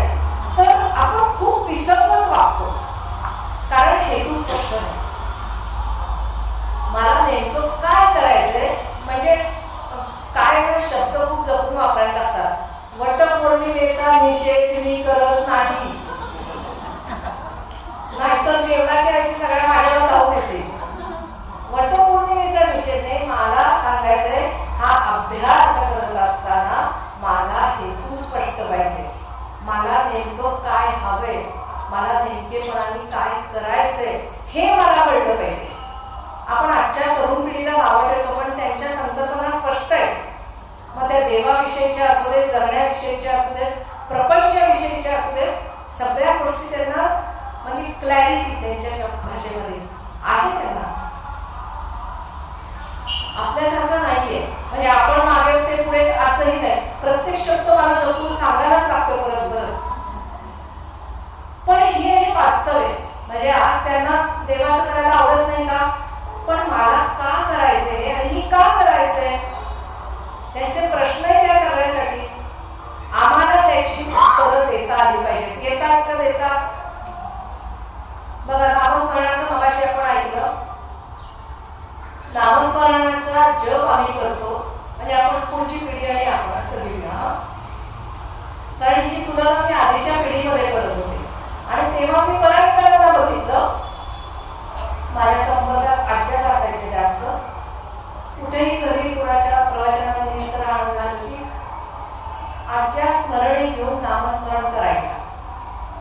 तर आपण खूप विसंगत वागतो, कारण हेतू स्पष्ट नाही. मला नेमकं काय करायचंय, म्हणजे काय शब्द खूप जपून वापरायला लागतात. वटपौर्णिमेचा निषेध मी करत नाही, नाहीतर जेवणाच्या याची सगळ्या माझ्यावर धावून येते. वटपौर्णिमेचा निषेध नाही, मला सांगायचंय हा अभ्यास करत असताना माझा हेतू स्पष्ट पाहिजे. मला नेमकं काय हवंय, मला नेमकेपणाने काय करायचंय हे मला कळलं पाहिजे. आपण आजच्या तरुण पिढीला नावं ठेवतो पण त्यांच्या संकल्पना स्पष्ट आहेत. मग त्या देवाविषयीच्या असू देत, जगण्याविषयीच्या असू देत, प्रपंचाविषयीच्या असू देत, सगळ्या गोष्टी त्यांना म्हणजे क्लॅरिटी त्यांच्या भाषेमध्ये आहे त्यांना. आपल्यासारखं नाहीये, म्हणजे आपण मागे ते पुढे असंही नाही. प्रत्येक शब्द मला जपून सांगायलाच लागतो परत परत. पण हे वास्तव आहे. म्हणजे आज त्यांना देवाचं करायला आवडत नाही का, पण मला का करायचंय आणि मी का करायचंय, त्यांचे प्रश्न आहे त्या सगळ्यासाठी. आम्हाला त्याची उत्तरं देता आली पाहिजेत. येतात का देता. बघा नामस्मरणाचं मगाशी आपण ऐकलं, नामस्मरणाचा जप आम्ही करतो म्हणजे आपण पुढची पिढी आणि आपण असं घेऊया, कारण ही तुला मी आधीच्या पिढीमध्ये करत होते. आणि तेव्हा मी बऱ्याच जणांना बघितलं, माझ्या संपर्कात आज्याच असायचे जास्त. कुठेही घरी कुणाच्या प्रवचनानिमित्त राहणं झालं की आज्या स्मरणे घेऊन नामस्मरण करायच्या.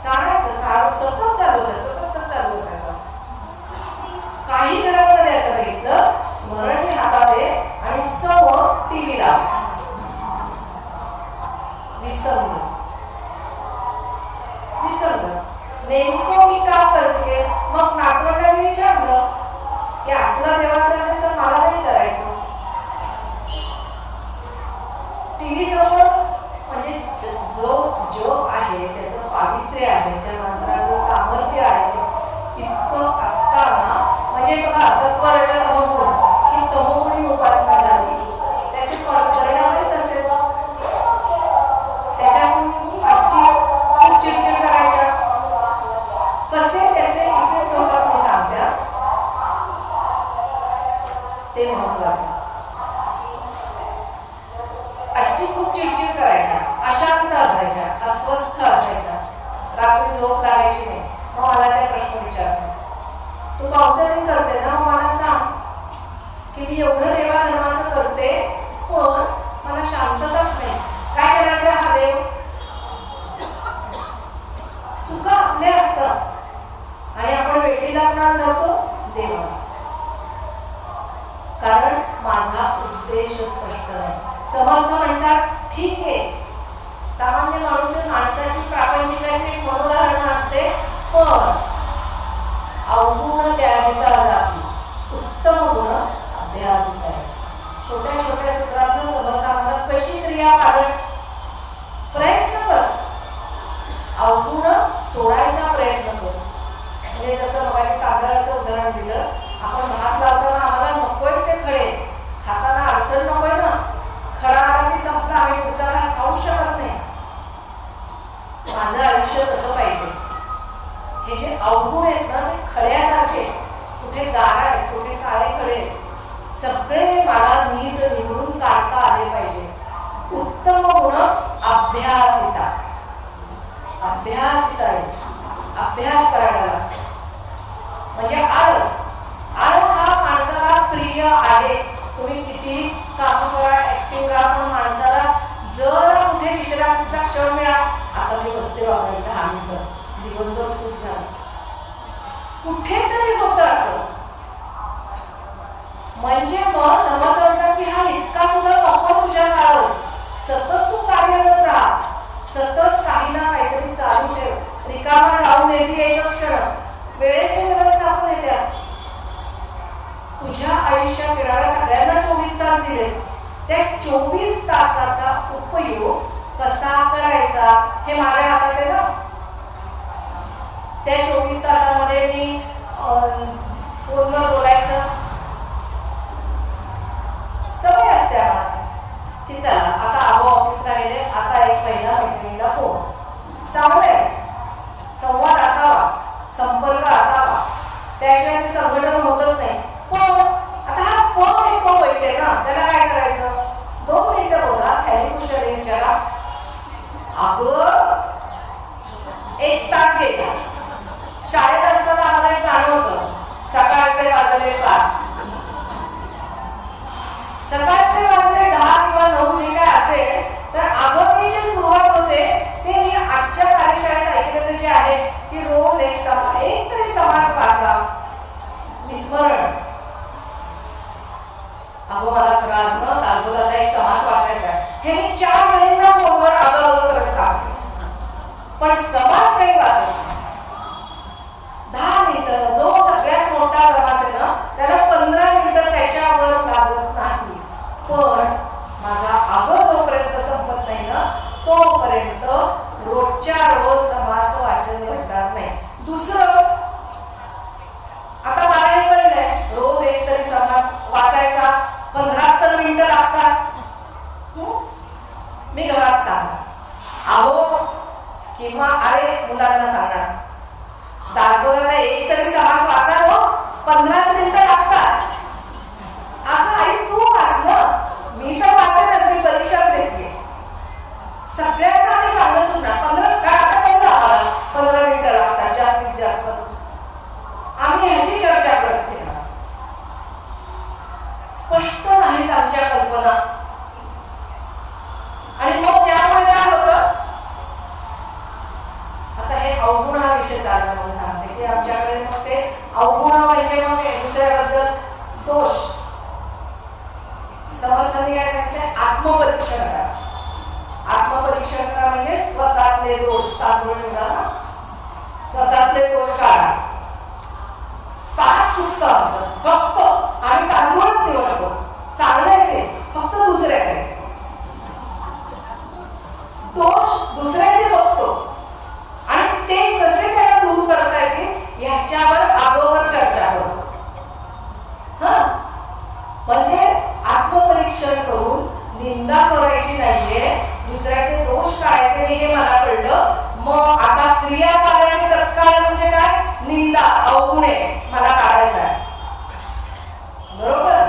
चालायचं, सतत चालू असायचं, सतत चालू असायचं. काही घरांमध्ये असं बघितलं, स्मरणे हातात आहे आणि समोर टीव्ही लाव, विसंग नेमकं मी का करते. मग नातवंडांनी विचारलं की असलं देवाचं असेल तर मला नाही करायचं. टीव्ही समोर म्हणजे जो जप आहे त्याचं पावित्र्य आहे, त्या मंत्राचं सामर्थ्य आहे, इतकं असताना म्हणजे बघा सत्वरज तमोगुण, ही तमोगुणी उपासना झाली, त्याचे परिणामही तसेच. त्याच्यातून आजची खूप चिडचिड करायच्या, कसे त्याचे इफेक्ट होतात मी सांगते, ते महत्वाचं. आजी खूप चिडचिड करायच्या, अशांत असायच्या, अस्वस्थ असायच्या, रात्री झोप लागायची नाही. मग मला त्या प्रश्न विचारतात, तू काउन्सिलिंग करते ना, मग मला सांग की मी एवढं देवाधर्माचं करते पण मला शांतताच नाही, काय करायचं. हा देव चुका आपल्या असतात आणि आपण वेठीला कोणाला धरतो, देवाला. कारण माझा उद्देश स्पष्ट नाही. समर्थ म्हणतात ठीक आहे, सामान्य माणूस माणसाची प्रापंचिकाची एक मनोधारणा असते, पण अवगुण त्यागिता जाती उत्तम गुण अभ्यासित आहे. छोट्या छोट्या सूत्रातनं समर्थांना कशी क्रिया पालन, प्रयत्न कर, अवगुण सोडायचा प्रयत्न कर. म्हणजे जसं मगाशी तांदळाचं उदाहरण दिलं, आपण भात लावताना आम्हाला नकोय ते खडे, हाताला अडचण नकोय ना, खडा आला की संपला, आम्ही पुढचा घास खाऊच शकत नाही. माझं आयुष्य तसं पाहिजे. हे जे अवगुण आहेत ना ते खड्यासारखे, कुठे कुठेतरी होतं असं. म्हणजे मग समज म्हणतात की हा इतका सुद्धा नको तुझ्या काळच. सतत तू कार्यरत राहा, सतत काही ना काहीतरी चालू ठेव. रिकामा जाऊन येते एक क्षण. वेळेचे व्यवस्थापन येते. तुझ्या आयुष्यात येणाऱ्या सगळ्यांना 24 तास दिले. त्या 24 तासाचा उपयोग कसा करायचा हे माझ्या हातात आहे ना. त्या 24 तासामध्ये मी फोनवर बोलायचं सवय असते आम्हाला की चला आता आबो ऑफिसला गेले, आता एक महिला मैत्रिणीला फोन. चांगलंय, संवाद असावा, संपर्क असावा, त्याशिवाय ते संघटन होतच नाही. पण आता हा फोन येतो वाईट आहे ना, त्याला काय करायचं? 2 मिनिटं बोला, खाली कुशल विचारा. अगं 1 तास गेला. शाळेत असताना आम्हाला एक गाणं होतं, सकाळचे वाजले 7. सकाळचे वाजले 10 किंवा 9 जे काय असेल, तर अगं जे सुरुवात होते ते मी आजच्या कार्यशाळेत ऐकलेलं जे आहे की रोज एक तरी समास वाचा. विस्मरण. अगं मला खरं आज ना दासबोधाचा एक समास वाचायचा आहे, हे मी 4 जणींना फोनवर अगं करत सांगते. पण समास काही वाचत नाही. 10 मिनिटं जो सगळ्यात मोठा समास आहे ना त्याला 15 मिनिटं त्याच्यावर लागत नाही. पण माझा अगं जोपर्यंत संपत नाही ना तोपर्यंत रोजच्या रोज समास वाचन घडणार नाही. दुसरं, आता मला हे कळलंय रोज एक तरी समास वाचायचा 15 तर मिनिटं लागतात. मी घरात सांगणार अहो किंवा अरे मुलांना सांगणार दासबोधाचा एक तरी समास वाचा रोज, 15 मिनिटं लागतात. अगं आई तू वाच ना, मी तर वाचेनच, मी परीक्षाच देते. सगळ्यांना आम्ही सांगत सुटणार 15 काय आता कळलं आम्हाला 15 मिनिटं लागतात जास्तीत जास्त. आम्ही ह्याची चर्चा करत फिरणार. स्पष्ट नाहीत आमच्या कल्पना. आणि मग त्यामुळे काय होतं, आता हे अवगुण हा विषय चालला म्हणून सांगते की आमच्याकडे मग ते अवगुण म्हणजे मग दुसऱ्याबद्दल दोष. समर्थांनी काय सांगितलंय? आत्मपरीक्षण करा. आत्मपरीक्षण करा म्हणजे स्वतःतले दोष तांदूळ निवडा ना, स्वतःतले दोष काढा. ताट चुकतं आमचं, फक्त आम्ही तांदूळच निवडतो. चांगलं आहे ते, फक्त दुसऱ्याचे दोष दुसऱ्याचे बघतो आणि ते कसे त्याला दूर करता येतील ह्याच्यावर आगोवर चर्चा करू. म्हणजे आत्मपरीक्षण करून निंदा करायची नाहीये, दुसऱ्याचे दोष काढायचे नाही हे मला कळलं. मग आता क्रियापालन तत्काळ म्हणजे काय? निंदा, अवगुणे मला काढायचा आहे. बरोबर?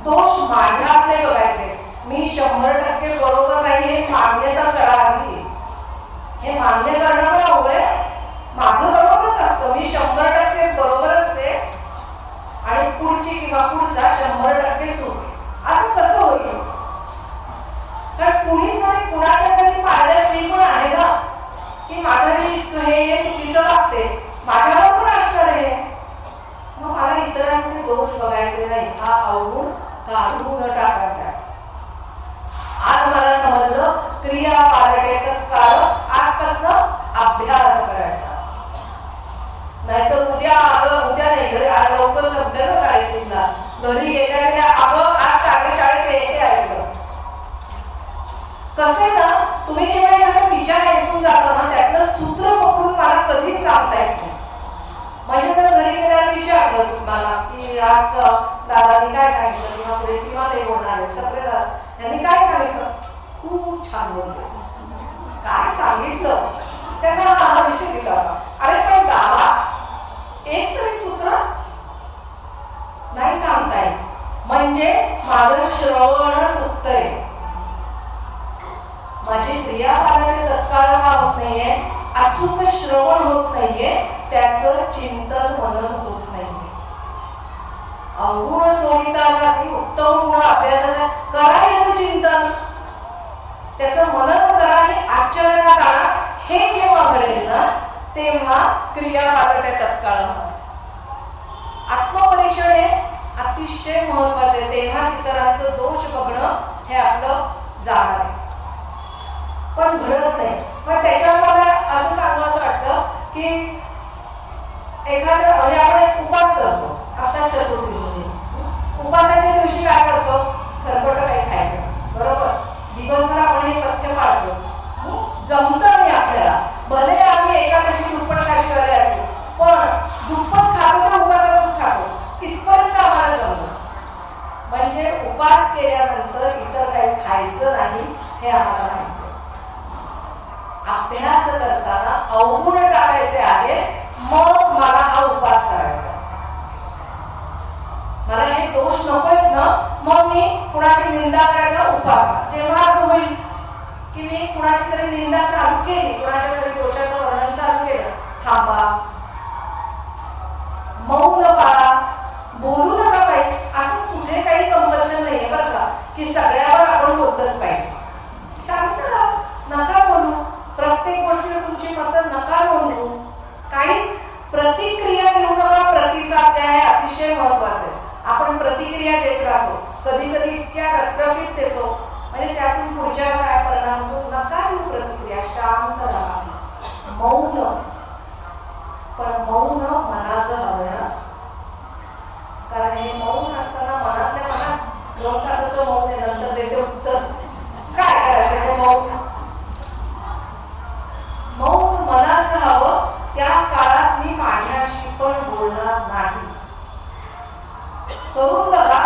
दोष माझ्यातले बघायचे. मी 100% बरोबर नाही हे मान्य तर करा आधी. हे मान्य करणं पण अवघड आहे. माझं बरोबरच असतं, मी 100% बरोबरच आहे आणि पुढची किंवा पुढचा 100% चूक. असं कसं होईल? कारण कुणीतरी कुणाच्या तरी पाळण्यात मी पण आहे ना की माधवी हे चुकीचं वागते, माझ्यावर पण असणार आहे. मग मला इतरांचे दोष बघायचे नाही, हा अवगुण काढून टाकायचा आहे. आज मला समजलं क्रिया पालटे तत्काळ आजपासून अभ्यास करायचा. नाहीतर उद्या नाही, घरी आज लवकर संपते ना 3:30ला, घरी गेल्या अगं आज कार्यशाळेत येते ऐकलं. कसं आहे ना, तुम्ही जेव्हा एखादा विचार ऐकून जाता ना त्यातलं सूत्र पकडून मला कधीच सांगता येत नाही. म्हणजे जर घरी गेल्यावर विचारलं मला की आज दादानी काय सांगितलं किंवा पुढे सीमाताई बोलणार आहेत, चक्रेदार यांनी काय सांगितलं, खूप छान बोलले, काय सांगितलं त्यांना हा विषय दिला होता. अरे पण गावात एक तरी सूत्र नाही सांगता येत, म्हणजे माझं श्रवण चुकतंय, माझी क्रिया पालटे तत्काळ होत नाहीये, अचूक श्रवण होत नाहीये, त्याचं चिंतन मनन होत नाहीये. अवगुण सोडिता जाती उत्तम गुण अभ्यासाला करा याचं चिंतन, त्याचं मनन करा आणि आचरणात आणा. हे जेव्हा घडेल ना तेव्हा क्रिया पालटे तत्काळ. अतिशय महत्वाचे. तेव्हाच इतरांचं दोष बघणं हे आपलं जाणार आहे, पण घडत नाही. पण त्याच्यावर मला असं सांगू असं वाटतं की एखादं म्हणजे आपण उपास करतो, आता चतुर्थीमध्ये उपासाच्या दिवशी काय करतो, खरकटं काही खायचं, बरोबर. दिवसभर आपण हे पथ्य पाळतो, जमतं नाही आपल्याला. भले आम्ही एकादशी दुप्पट काशीवाले असू, पण दुप्पट खातो तर उपासातच खातो, इथपर्यंत आम्हाला जमलं. म्हणजे उपास केल्यानंतर इतर काही खायचं नाही हे आम्हाला माहिती. अभ्यास करताना अवगुण टाकायचे आहे, मग मला हा उपास करायचा. मला हे दोष नकोत ना, मग मी कुणाची निंदा करायचा उपास. जेव्हा असं होईल की मी कुणाची तरी निंदा चालू केली, कुणाच्या तरी दोषाचं वर्णन चालू केलं, थांबा, मौन पाळा, बोलू नका पाहिजे. असं कुठे काही कंपल्शन नाहीये बरं का की सगळ्यावर आपण बोललंच पाहिजे. शांत राहा, नका बोलू, प्रत्येक गोष्टीवर तुमची मतं नका नोंदवू, काहीच प्रतिक्रिया देऊ नका, प्रतिसाद द्या हे अतिशय महत्वाचं आहे. आपण प्रतिक्रिया देत राहतो, कधी कधी इतक्या रखरखीत देतो म्हणजे त्यातून पुढच्या काय परिणाम होतो. नका देऊ प्रतिक्रिया, शांत राहा, मौन. पण मौन मनाचं हवं, कारण हे मौन असताना मनातल्या मनात 2 तासाचं मौन आहे, नंतर देते उत्तर, काय करायचं ते मौन. मौन मनाचं हवं. त्या काळात मी माझ्याशी पण बोलणार नाही. करून बघा,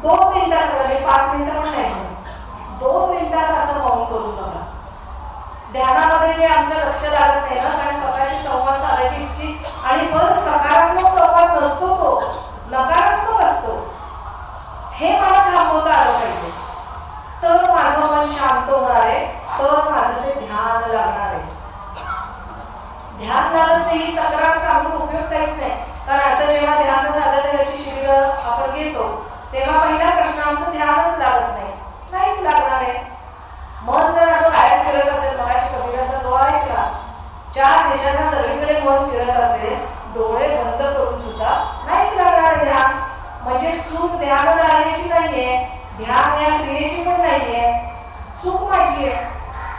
2 मिनिटाचं म्हणजे 5 मिनिटं पण नाही, 2 मिनिटाचं असं मौन करून बघा. ध्यानामध्ये जे आमचं लक्ष लागत नाही ना, कारण स्वतःशी संवाद साधायची इतकी, आणि पण सकारात्मक संवाद नसतो, तो नकारात्मक असतो. हे मला थांबवता आलं पाहिजे, तर माझं मन शांत होणार आहे, तर माझं ते ध्यान लागणार आहे. ध्यान लागत नाही, तक्रार सांगून उपयोग काहीच नाही. कारण असं जेव्हा ध्यान साधनेची शिबिरं आपण घेतो तेव्हा पहिला प्रश्न आमचं ध्यानच लागत नाही, नाहीच लागणार आहे. मन जर असं बाहेर फिरत असेल, मगाशी कबीराचा दोहा ऐकला, 4 दिशांना सगळीकडे मन फिरत असेल, डोळे बंद करून सुद्धा नाहीच लागणार ध्यान. म्हणजे चूक ध्यान धारणेची नाहीये, ध्यान या क्रियेची पण नाहीये, चूक माझी आहे.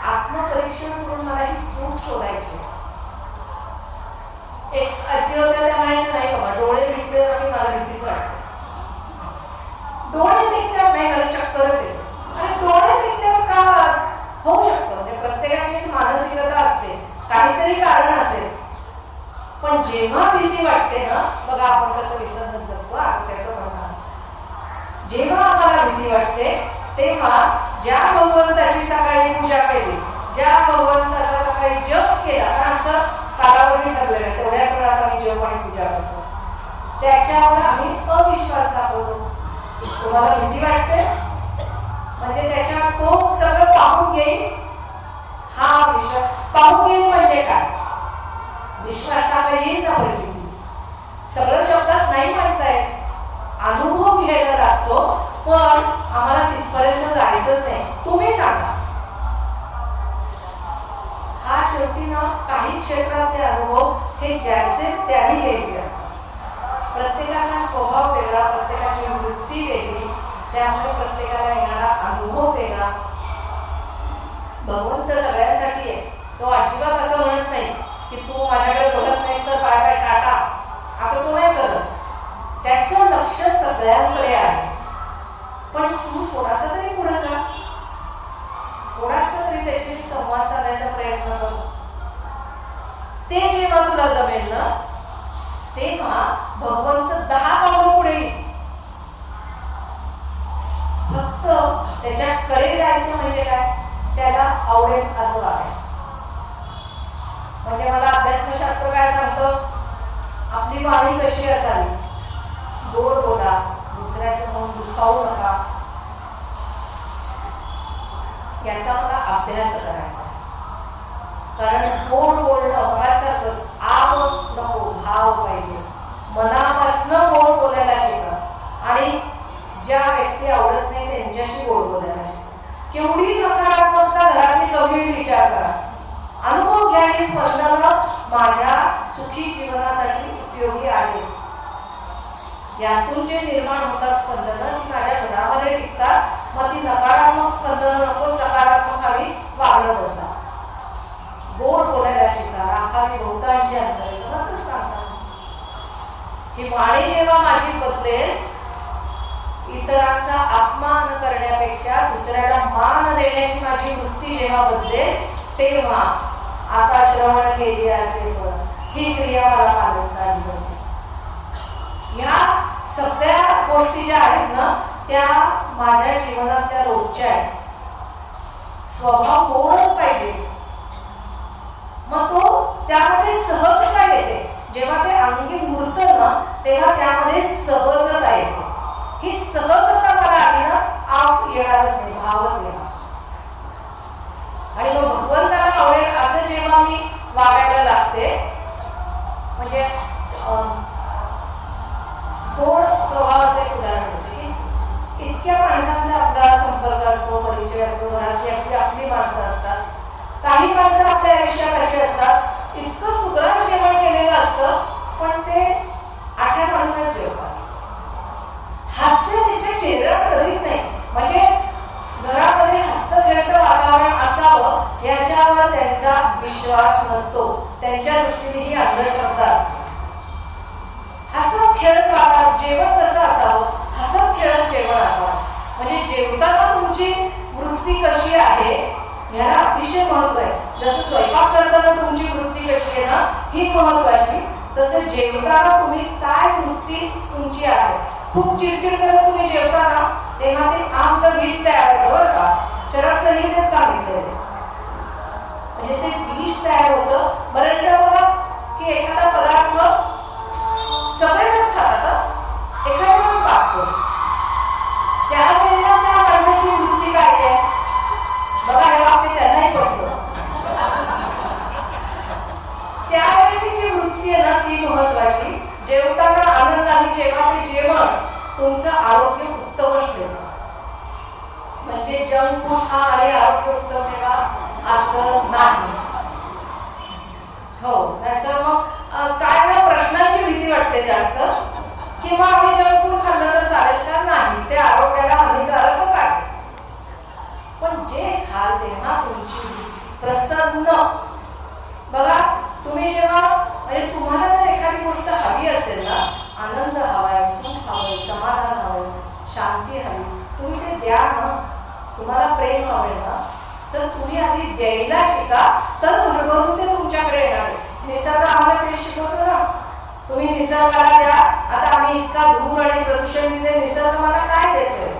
आत्मपरीक्षण करून मला ही चूक शोधायची. एक आजी होत्या, त्या म्हणायच्या नाही बाबा, डोळे मिटले की मला भीतीच वाटते, डोळे मिटल्यावर नाही मला चक्करच येते. आणि डोळे मिटल्यावर का होऊ शकतं, म्हणजे प्रत्येकाची एक मानसिकता असते, काहीतरी कारण असेल. पण जेव्हा भीती वाटते ना, बघा आपण कसं विसंगत जगतो, आता त्याचं पण सांगतो. जेव्हा आम्हाला भीती वाटते तेव्हा ज्या भगवंताची सकाळी पूजा केली, ज्या भगवंताचा सकाळी जप केला, कारण आमचं कालावधी ठरलेलं आहे, तेवढ्याच वेळात आम्ही जप आणि पूजा करतो, त्याच्यावर आम्ही अविश्वास दाखवतो. तुम्हाला भीती वाटते म्हणजे त्याच्यावर तो सगळं पाहून घेईल, हा विश्वास पाहून घेईल म्हणजे काय, विश्वास टाका येईल ना प्रचिती. सगळं शब्दात नाही म्हणतायत, अनुभव घ्यायला लागतो, पण आम्हाला तिथपर्यंत जायचंच नाही. तुम्ही सांगा, हा शेवटी ना काही क्षेत्रातले अनुभव हे ज्याचे त्यांनी घ्यायचे असतात. प्रत्येकाचा स्वभाव वेगळा, प्रत्येकाची वृत्ती वेगळी, त्यामुळे प्रत्येकाला येणारा अनुभव वेगळा. भगवंत सगळ्यांसाठी आहे, तो अजिबात असं म्हणत नाही की तू माझ्याकडे बघत नाहीस तर बाय बाय टाटा, असं तो नाही करत. त्याचं लक्ष सगळ्यांकडे आहे, पण तू थोडासा तरी पुढे जा, थोडासा तरी त्याच्याशी संवाद साधायचा प्रयत्न कर. ते जेव्हा तुला जमेल ना, तेव्हा भगवंत 10 पावलं पुढे येईल. फक्त त्याच्याकडे जायचं म्हणजे काय, त्याला आवडेल असं वागायचं. म्हणजे मला अध्यात्मशास्त्र काय सांगतं, आपली वाणी कशी असावी, गोड बोला, दुसऱ्याचं मन दुखावू नका, याचा मला अभ्यास करायचा. कारण गोड बोलणं अभ्यासासारखंच, आव नको भाव पाहिजे, मनापासनं गोड बोलायला शिका. आणि ज्या व्यक्ती आवडत नाही त्यांच्याशी गोड बोलायला शिका. केवढी नकारात्मकता घरातली कमी विचार करा, अनुभव घ्या, ही स्पंदनं माझ्या सुखी जीवनासाठी उपयोगी आहे. यातून जे निर्माण होतात स्पंदनं ती माझ्या घरामध्ये टिकतात. मग ती नकारात्मक स्पंदनं नको, सकारात्मक हवी वागणं बदला. गोड बोलायला शिका, राखावी बहुतांची अंतरे. समजच सांगतात ही वाणी जेव्हा माझी बदलेल, इतरांचा अपमान करण्यापेक्षा दुसऱ्याला मान देण्याची माझी वृत्ती जेव्हा बदलेल, तेव्हा आता श्रवण केली याचे फळ ही क्रिया मला पालवता आली होती. ह्या सगळ्या गोष्टी ज्या आहेत ना त्या माझ्या जीवनातल्या रोजच्या आहेत. स्वभाव गोडच पाहिजे, मग तो त्यामध्ये सहजता येते. जेव्हा ते अंगी मुरतं ना तेव्हा त्यामध्ये सहजता येते. ही सहजता मला आली ना आप येणारच नाही, भावच येणार. आणि मग भगवंताला आवडेल असं जेव्हा मी वागायला लागते, म्हणजे गोड स्वभावाचं एक उदाहरण होतं की इतक्या माणसांचा आपला संपर्क असतो, परिचय असतो, घरातली आपली आपली माणसं असतात. काही माणसं आपल्या आयुष्यात अशी असतात, इतकं सुग्रास जेवण केलेलं असतं पण ते आठ्या काढूनच जेवतात. हास्य त्यांच्या चेहऱ्यावर कधीच नाही. म्हणजे घरामध्ये हस्तखेळतं वातावरण असावं याच्यावर त्यांचा विश्वास नसतो. त्यांच्या दृष्टीने ही अंधश्रद्धा असते. हसत खेळत वातावरण, जेवण कसं असावं, हसत खेळत जेवण असावं. म्हणजे जेवताना तुमची वृत्ती कशी आहे ह्याला अतिशय महत्व आहे. जसं स्वयंपाक करताना तुमची वृत्ती कशी आहे ना ही महत्वाची, तसं जेवताना तुम्ही काय वृत्ती तुमची आहे. खूप चिडचिड करत तुम्ही जेवताना तेव्हा ते आम्ल विष तयार होतं बरं का. चरक संहितेत सांगितलेलं. म्हणजे ते विष तयार होतं. बरेचदा बघा की एखादा पदार्थ सगळेजण खातात, एखाद्यालाच वाटतो, त्यावेळेला त्या माणसाची वृत्ती काय आहे बघा. हे वाक्य त्यांनाही पटलं. त्यावेळेची जी वृत्ती आहे ना ती महत्वाची. जेवताना आनंदाने जेव्हा ते जेवण तुमचं आरोग्य उत्तमच ठेवतं. म्हणजे जंक फूड खा आणि आरोग्य उत्तम ठेवा असं नाही. हो, नाहीतर मग काय ना प्रश्नांची भीती वाटते जास्त, किंवा आम्ही जंक फूड खाल्लं तर चालेल का, नाही, ते आरोग्याला हानिकारकच आहे. पण जे खाल तेव्हा तुमची प्रसन्न. बघा तुम्ही जेव्हा म्हणजे तुम्हाला जर एखादी गोष्ट हवी असेल ना, आनंद हवाय, सुख हवंय, समाधान हवं, शांती हवी, तुम्ही ते द्या ना. तुम्हाला प्रेम हवंय ना तर तुम्ही आधी द्यायला शिका, तर भरभरून ते तुमच्याकडे येणार आहे. निसर्ग आम्हाला तेच शिकवतो ना, तुम्ही निसर्गाला द्या. आता आम्ही इतका धूर आणि प्रदूषण दिले, निसर्ग मला काय देतोय.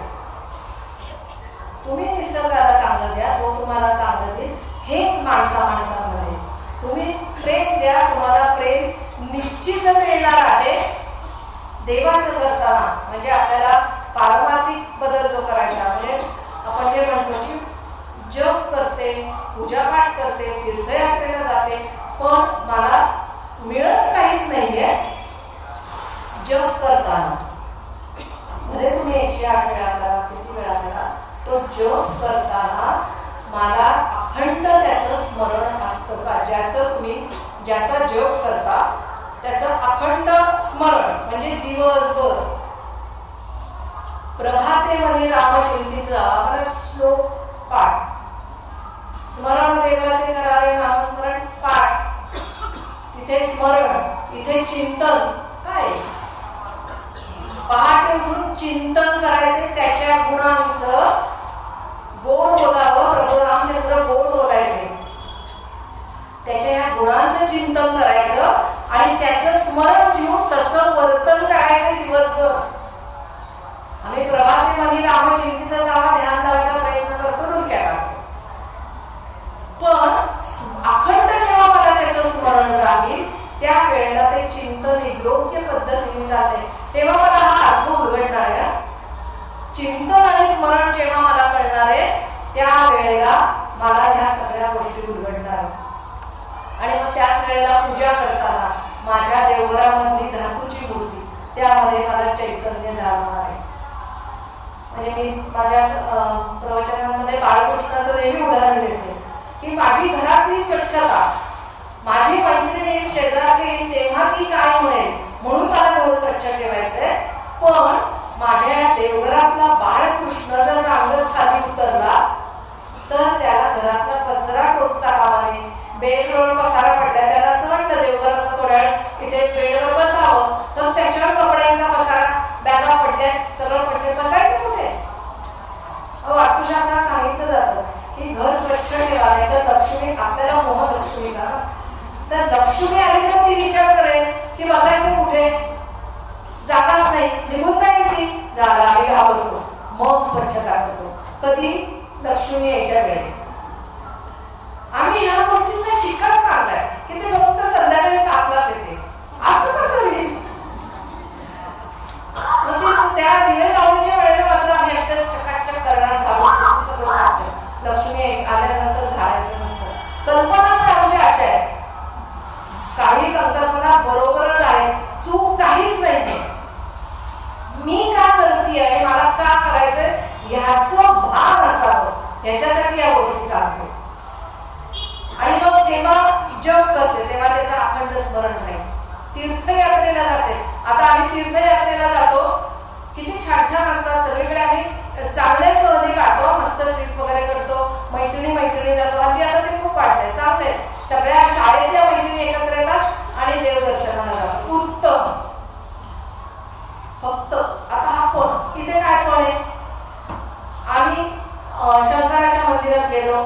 तुम्ही निसर्गाला चांगलं द्या, तो तुम्हाला चांगलं देईल. हेच माणसामध्ये तुम्ही प्रेम द्या, तुम्हाला प्रेम निश्चितच येणार आहे. देवाचं करताना म्हणजे आपल्याला पारमार्थिक बदल जो करायचा, म्हणजे आपण जे म्हणतो की जप करते, पूजापाठ करते, तीर्थयात्रेला जाते, पण मला मिळत काहीच नाहीये जप करताना. भले तुम्ही 108 वेळा करा, किती वेळा करा, तो जप करताना मला अखंड त्याचं स्मरण असतं का. ज्याचा जप करता त्याचं अखंड स्मरण म्हणजे दिवसभर. प्रभाते मनी रामचिंतीचा आम्हाला श्लोक पाठ, स्मरण देवाचे करावे नामस्मरण पाठ. तिथे स्मरण, इथे चिंतन. काय पहाटे उठून चिंतन करायचे, त्याच्या गुणांचं. गोड बोलावं, प्रभू रामचंद्र गोड बोलायचे, त्याच्या या गुणांचं चिंतन करायचं आणि त्याचं स्मरण ठेवून तसं वर्तन करायचं दिवसभर. आम्ही प्रभातेमध्ये रामचिंतीचं जेव्हा ध्यान लावायचा प्रयत्न करतो, डुलक्या काढतो, पण अखंड जेव्हा मला त्याचं स्मरण राहील त्या वेळेला ते चिंतन योग्य पद्धतीने चालते, तेव्हा मला हा अर्थ उलगडणार आहे. चिंतन आणि स्मरण जेव्हा मला कळणार आहे त्या वेळेला मला ह्या सगळ्या गोष्टी उलगडणार आहेत. आणि मग त्याच वेळेला पूजा करताना माझ्या देवघरामधली धातूची मूर्ती, त्यामध्ये मला चैतन्य जाणवणार आहे. म्हणजे मी माझ्या प्रवचनांमध्ये बाळकृष्णाचं नेहमी उदाहरण देते की माझी घरातली स्वच्छता, माझी मैत्रीण येईल, शेजारचे येईल, तेव्हा ती काय म्हणेल म्हणून मला घर स्वच्छ ठेवायचंय. पण माझ्या या देवघरातला बाळकृष्ण जर रांगत खाली उतरला तर त्याला घरातला कचरा टोचता कामा नये. बेडवर पसारा पडला, त्याला असं वाटतं देवघरात थोड्या वेळ इथे बेडवर बसावं, तर त्याच्यावर कपड्यांचा पसारा, बॅगा पडल्या, सगळं पडले, बसायचं कुठे? वास्तुशास्त्रात सांगितलं जातं की घर स्वच्छ ठेवा, नाही तर लक्ष्मी, आपल्याला मोह लक्ष्मीचा, तर लक्ष्मी आली तर ती विचार करेल की बसायचं कुठे, जागाच नाही, निघून जाईल ती, झाला आम्ही घाबरतो, मग स्वच्छता करतो. कधी? लक्ष्मी यायच्या वेळी. आम्ही ह्या गोष्टींना शिक्काच मारलाय की ते फक्त संध्याकाळी 7लाच येते. असं कसं होईल? त्या दिवे लावणीच्या वेळेला मात्र आम्ही एकदम चकाचक करणार, झाडून सगळं स्वच्छ. लक्ष्मी आल्यानंतर झाडायचं नसतं. कल्पना पण आमच्या अशा आहेत, काही संकल्पना बरोबरच आहे, चूक काहीच नाहीये. मी का करते आणि मला का करायचंय ह्याचं भान असावं, ह्याच्यासाठी या गोष्टी सांगते. आणि मग जेव्हा जप करते तेव्हा त्याचं अखंड स्मरण राहील. तीर्थयात्रेला जाते, आता आम्ही तीर्थयात्रेला जातो, किती छान छान असतात सगळीकडे, आम्ही चांगले सहली काढतो, मस्त ट्रिप वगैरे करतो, मैत्रिणी जातो. हल्ली आता ते खूप वाढलंय, चांगलंय. सगळ्या शाळेतल्या मैत्रिणी एकत्र येतात आणि देवदर्शनाला जातात, उत्तम. फक्त आता हा पण, इथे काय पण आहे? आम्ही शंकराच्या मंदिरात गेलो,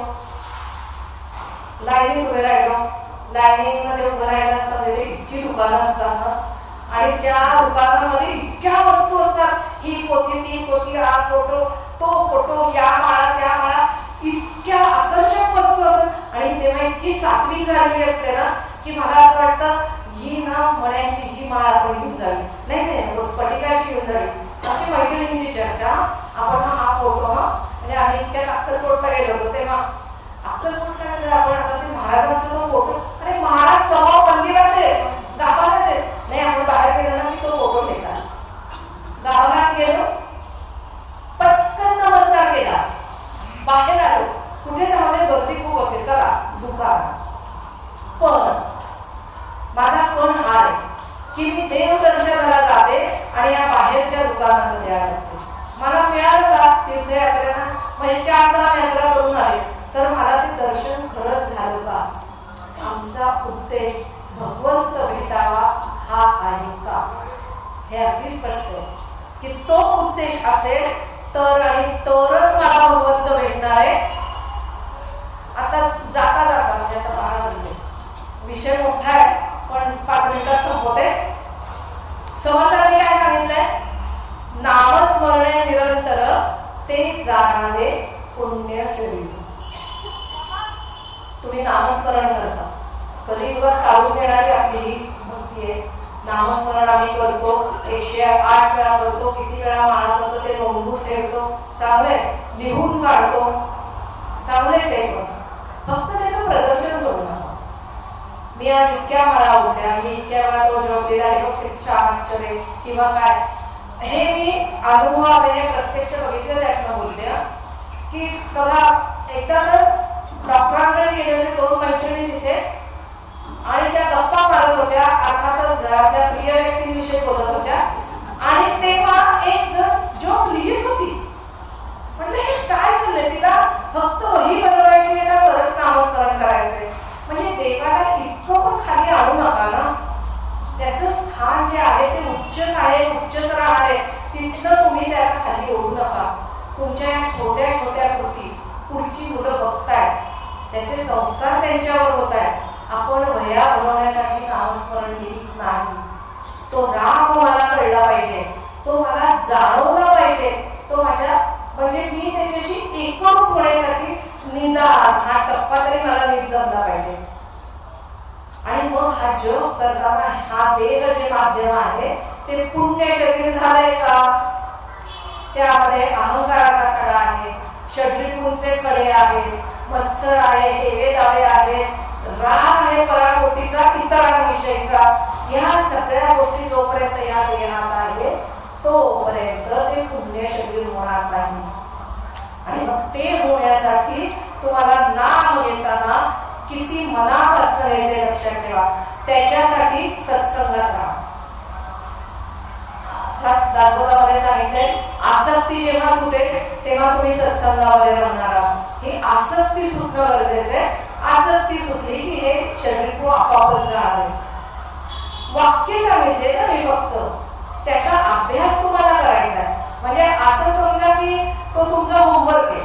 लाईनीत उभे राहिलो, लाईनीमध्ये उभं राहिलं असताना तिथे इतकी दुकानं असतात ना, आणि त्या दुकानामध्ये इतक्या वस्तू असतात, ही पोथी, ती पोथी, हा फोटो, तो फोटो, या माळा, त्या माळा, इतक्या आकर्षक वस्तू असतात. आणि तेव्हा इतकी सात्विक झालेली असते ना की मला असं वाटतं ही ना मण्यांची ही माळ आपण घेऊन जावी, नाही स्फटिकाची घेऊन जावी. आमची मैत्रिणींची चर्चा, आपण हा फोटो, आणि आम्ही इतक्या अक्कलकोटला गेलो होतो, तेव्हा अक्कलकोटला गेलो आपण, आता ते महाराजांचा तो फोटो, अरे महाराज समोर मंदिरात आहेत, गाभाऱ्यात आहेत, नाही आपण बाहेर गेलो ना की तो फोटो घ्यायचा. गाभाऱ्यात गेलो, पटकन नमस्कार केला, बाहेर आलो, कुठे धावले, गर्दी खूप होते, चला दुकान. पण माझा पण हा आहे की मी देवदर्शनाला जाते आणि या बाहेरच्या दुकानांमध्ये लागते. मला मिळालं का तीर्थयात्रेला, म्हणजे 4 धाम यात्रा करून आले, तर मला ते दर्शन खरंच झालं का? आमचा उद्देश भगवंत भेटावा हा आहे का? हे अगदी स्पष्ट आहे की तो उद्देश असेल तर आणि तरच मला भगवंत भेटणार आहे. आता जाता जाता, म्हणजे आता 12 वाजले, विषय मोठा आहे पण 5 मिनिटात संपवते. समर्थांनी काय सांगितलंय? नामस्मरणे निरंतर ते जाणावे पुण्य शरीर. तुम्ही नामस्मरण करता, कलियुगात काढून घेणारी आपली ही भक्ती आहे. नामस्मरण आम्ही करतो, 108 वेळा करतो, किती वेळा माळा करतो ते नोंदवून ठेवतो, चांगलंय. लिहून काढतो, चांगलंय ते, पण फक्त त्याचं प्रदर्शन करू नका. मी आज इतक्या माळा उठल्या, मी इतक्या वेळा तो जपलेला आहे, बघ किती छान अक्षर आहे किंवा काय, हे मी अनुभव आले, हे प्रत्यक्ष बघितलं, त्यातनं बोलते. की बघा, एकदा तर डॉक्टरांकडे गेले होते 2 मैत्रिणी तिथे, आणि त्या गप्पा मारत होत्या, अर्थातच घरातल्या प्रिय व्यक्तींविषयी बोलत होत्या, आणि तेव्हा एक जण जोक लिहित होती. म्हटलं हे काय चाललंय, तिला फक्त वही बनवायची आहे का तरच नामस्मरण करायचंय? म्हणजे देवाला इतकं पण खाली आणू नका ना, त्याचं स्थान जे आहे ते उच्चच आहे, उच्चच राहणार आहे, तिथनं तुम्ही त्याला खाली ओढू नका. तुमच्या या छोट्या छोट्या कृती पुढची मुलं बघताय, त्याचे संस्कार त्यांच्यावर होत आहेत. आपण वह्या बनवण्यासाठी नामस्मरण लिहित नाही. तो राम मला कळला पाहिजे, तो मला जाणवला पाहिजे, तो माझ्या, म्हणजे मी त्याच्याशी एकरूप होण्यासाठी निदान हा टप्पा तरी मला नीट जमला पाहिजे. आणि मग हा जप करताना हा देव जे माध्यम आहे ते पुण्य शरीर झालंय का? त्यामध्ये अहंकाराचा खडा आहे, षड्रिपूंचे खडे आहेत, मत्सर आहे, केवे दावे आहेत, राग आहे पराकोटीचा, इतरांविषयीचा. ह्या सगळ्या गोष्टी जोपर्यंत या देहात आहे तोपर्यंत ते पुण्य शरीर होणार नाही. आणि मग ते होण्यासाठी तुम्हाला नाम घेताना किती मनापासून घ्यायचे लक्षात ठेवा. त्याच्यासाठी सत्संगात राहा. दासबोधामध्ये सांगितले, आसक्ती जेव्हा सुटेल तेव्हा तुम्ही सत्संगामध्ये रमणार आहात. ही आसक्ती सुटणं गरजेचं आहे. आसक्ती सुटली की हे शरीर आपोआपच जाणार आहे. वाक्य सांगितले तर मी फक्त त्याचा अभ्यास तुम्हाला करायचा आहे. म्हणजे असं समजा की तो तुमचा होमवर्क आहे.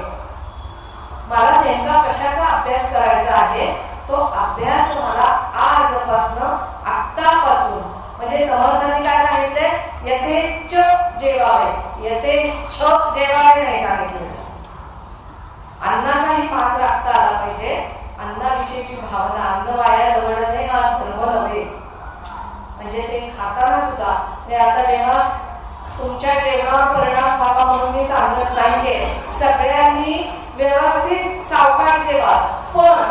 मला नेमका कशाचा अभ्यास करायचा आहे, तो अभ्यास मला आजपासनं आत्तापासून, म्हणजे समर्थांनी काय सांगितले, यथेच्छ जेवावे, यथेच्छ जेवावे नाही सांगितले. अन्नाचाही मान राखता आला पाहिजे. अन्नाविषयीची भावना, अन्न वाया दवडणे हा धर्म नव्हे. म्हणजे ते खाताना सुद्धा ते आता जेव्हा तुमच्या जेवणावर परिणाम व्हावा म्हणून मी सांगत नाहीये, सगळ्यांनी व्यवस्थित सावकाश जेवा. पण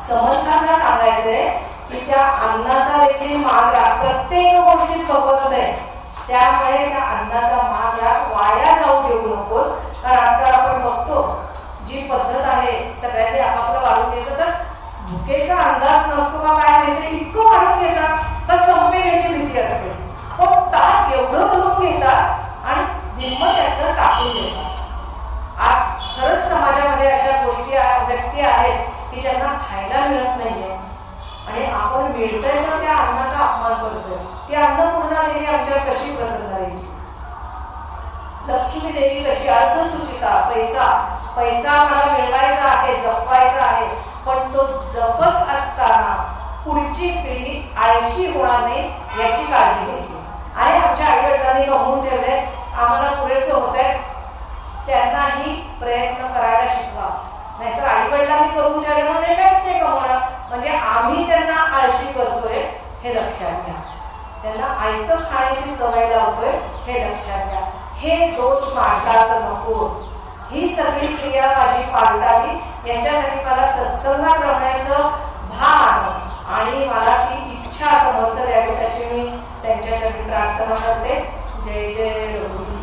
समर्थांना सांगायचंय की त्या अन्नाचा देखील मान राख. प्रत्येक गोष्टीत भगवंत आहे, त्यामुळे त्या अन्नाचा मान राख, वाया जाऊ देऊ नकोस. कारण आजकाल आपण बघतो जी पद्धत आहे, सगळ्यांनी आपापलं वाढून घ्यायचं, तर भुकेचा अंदाज नसतो का काय माहिती, इतकं वाढून घेतात तर संपेल याची भीती असते. पण ताट एवढं भरून घेतात आणि निम्म त्यातलं टाकून देतात. आज खरंच समाजामध्ये अशा गोष्टी व्यक्ती आहेत की ज्यांना खायला मिळत नाहीये आणि आपण मिळतंय तर त्या अन्नाचा अपमान करतोय. ती अन्नपूर्णा देवी आमच्यावर कशी प्रसन्न राहायची, लक्ष्मी देवी कशी, अर्थसुचिता, पैसा मला मिळवायचा आहे, जपवायचा आहे, पण तो जपत असताना पुढची पिढी आळशी होणार नाही याची काळजी घ्यायची आहे. आमच्या आईवडिलांनी कमवून ठेवले, आम्हाला पुरेसं होत आहे, त्यांनाही प्रयत्न करायला शिकवा. नाहीतर आईवडिलांनी करून ठेवले म्हणून काहीच नाही कमवणार, म्हणजे आम्ही त्यांना आळशी करतोय हे लक्षात घ्या. त्यांना आयतं खाण्याची सवय लावतोय हे लक्षात घ्या. हे दोष माझ्यात नको. ही सगळी क्रिया माझी पालटावी याच्यासाठी मला सत्संगात रमण्याचं भान आणि मला ती इच्छा समर्थ द्यावी, अशी मी त्यांच्या चरणी प्रार्थना करते. जय जय रघुवीर.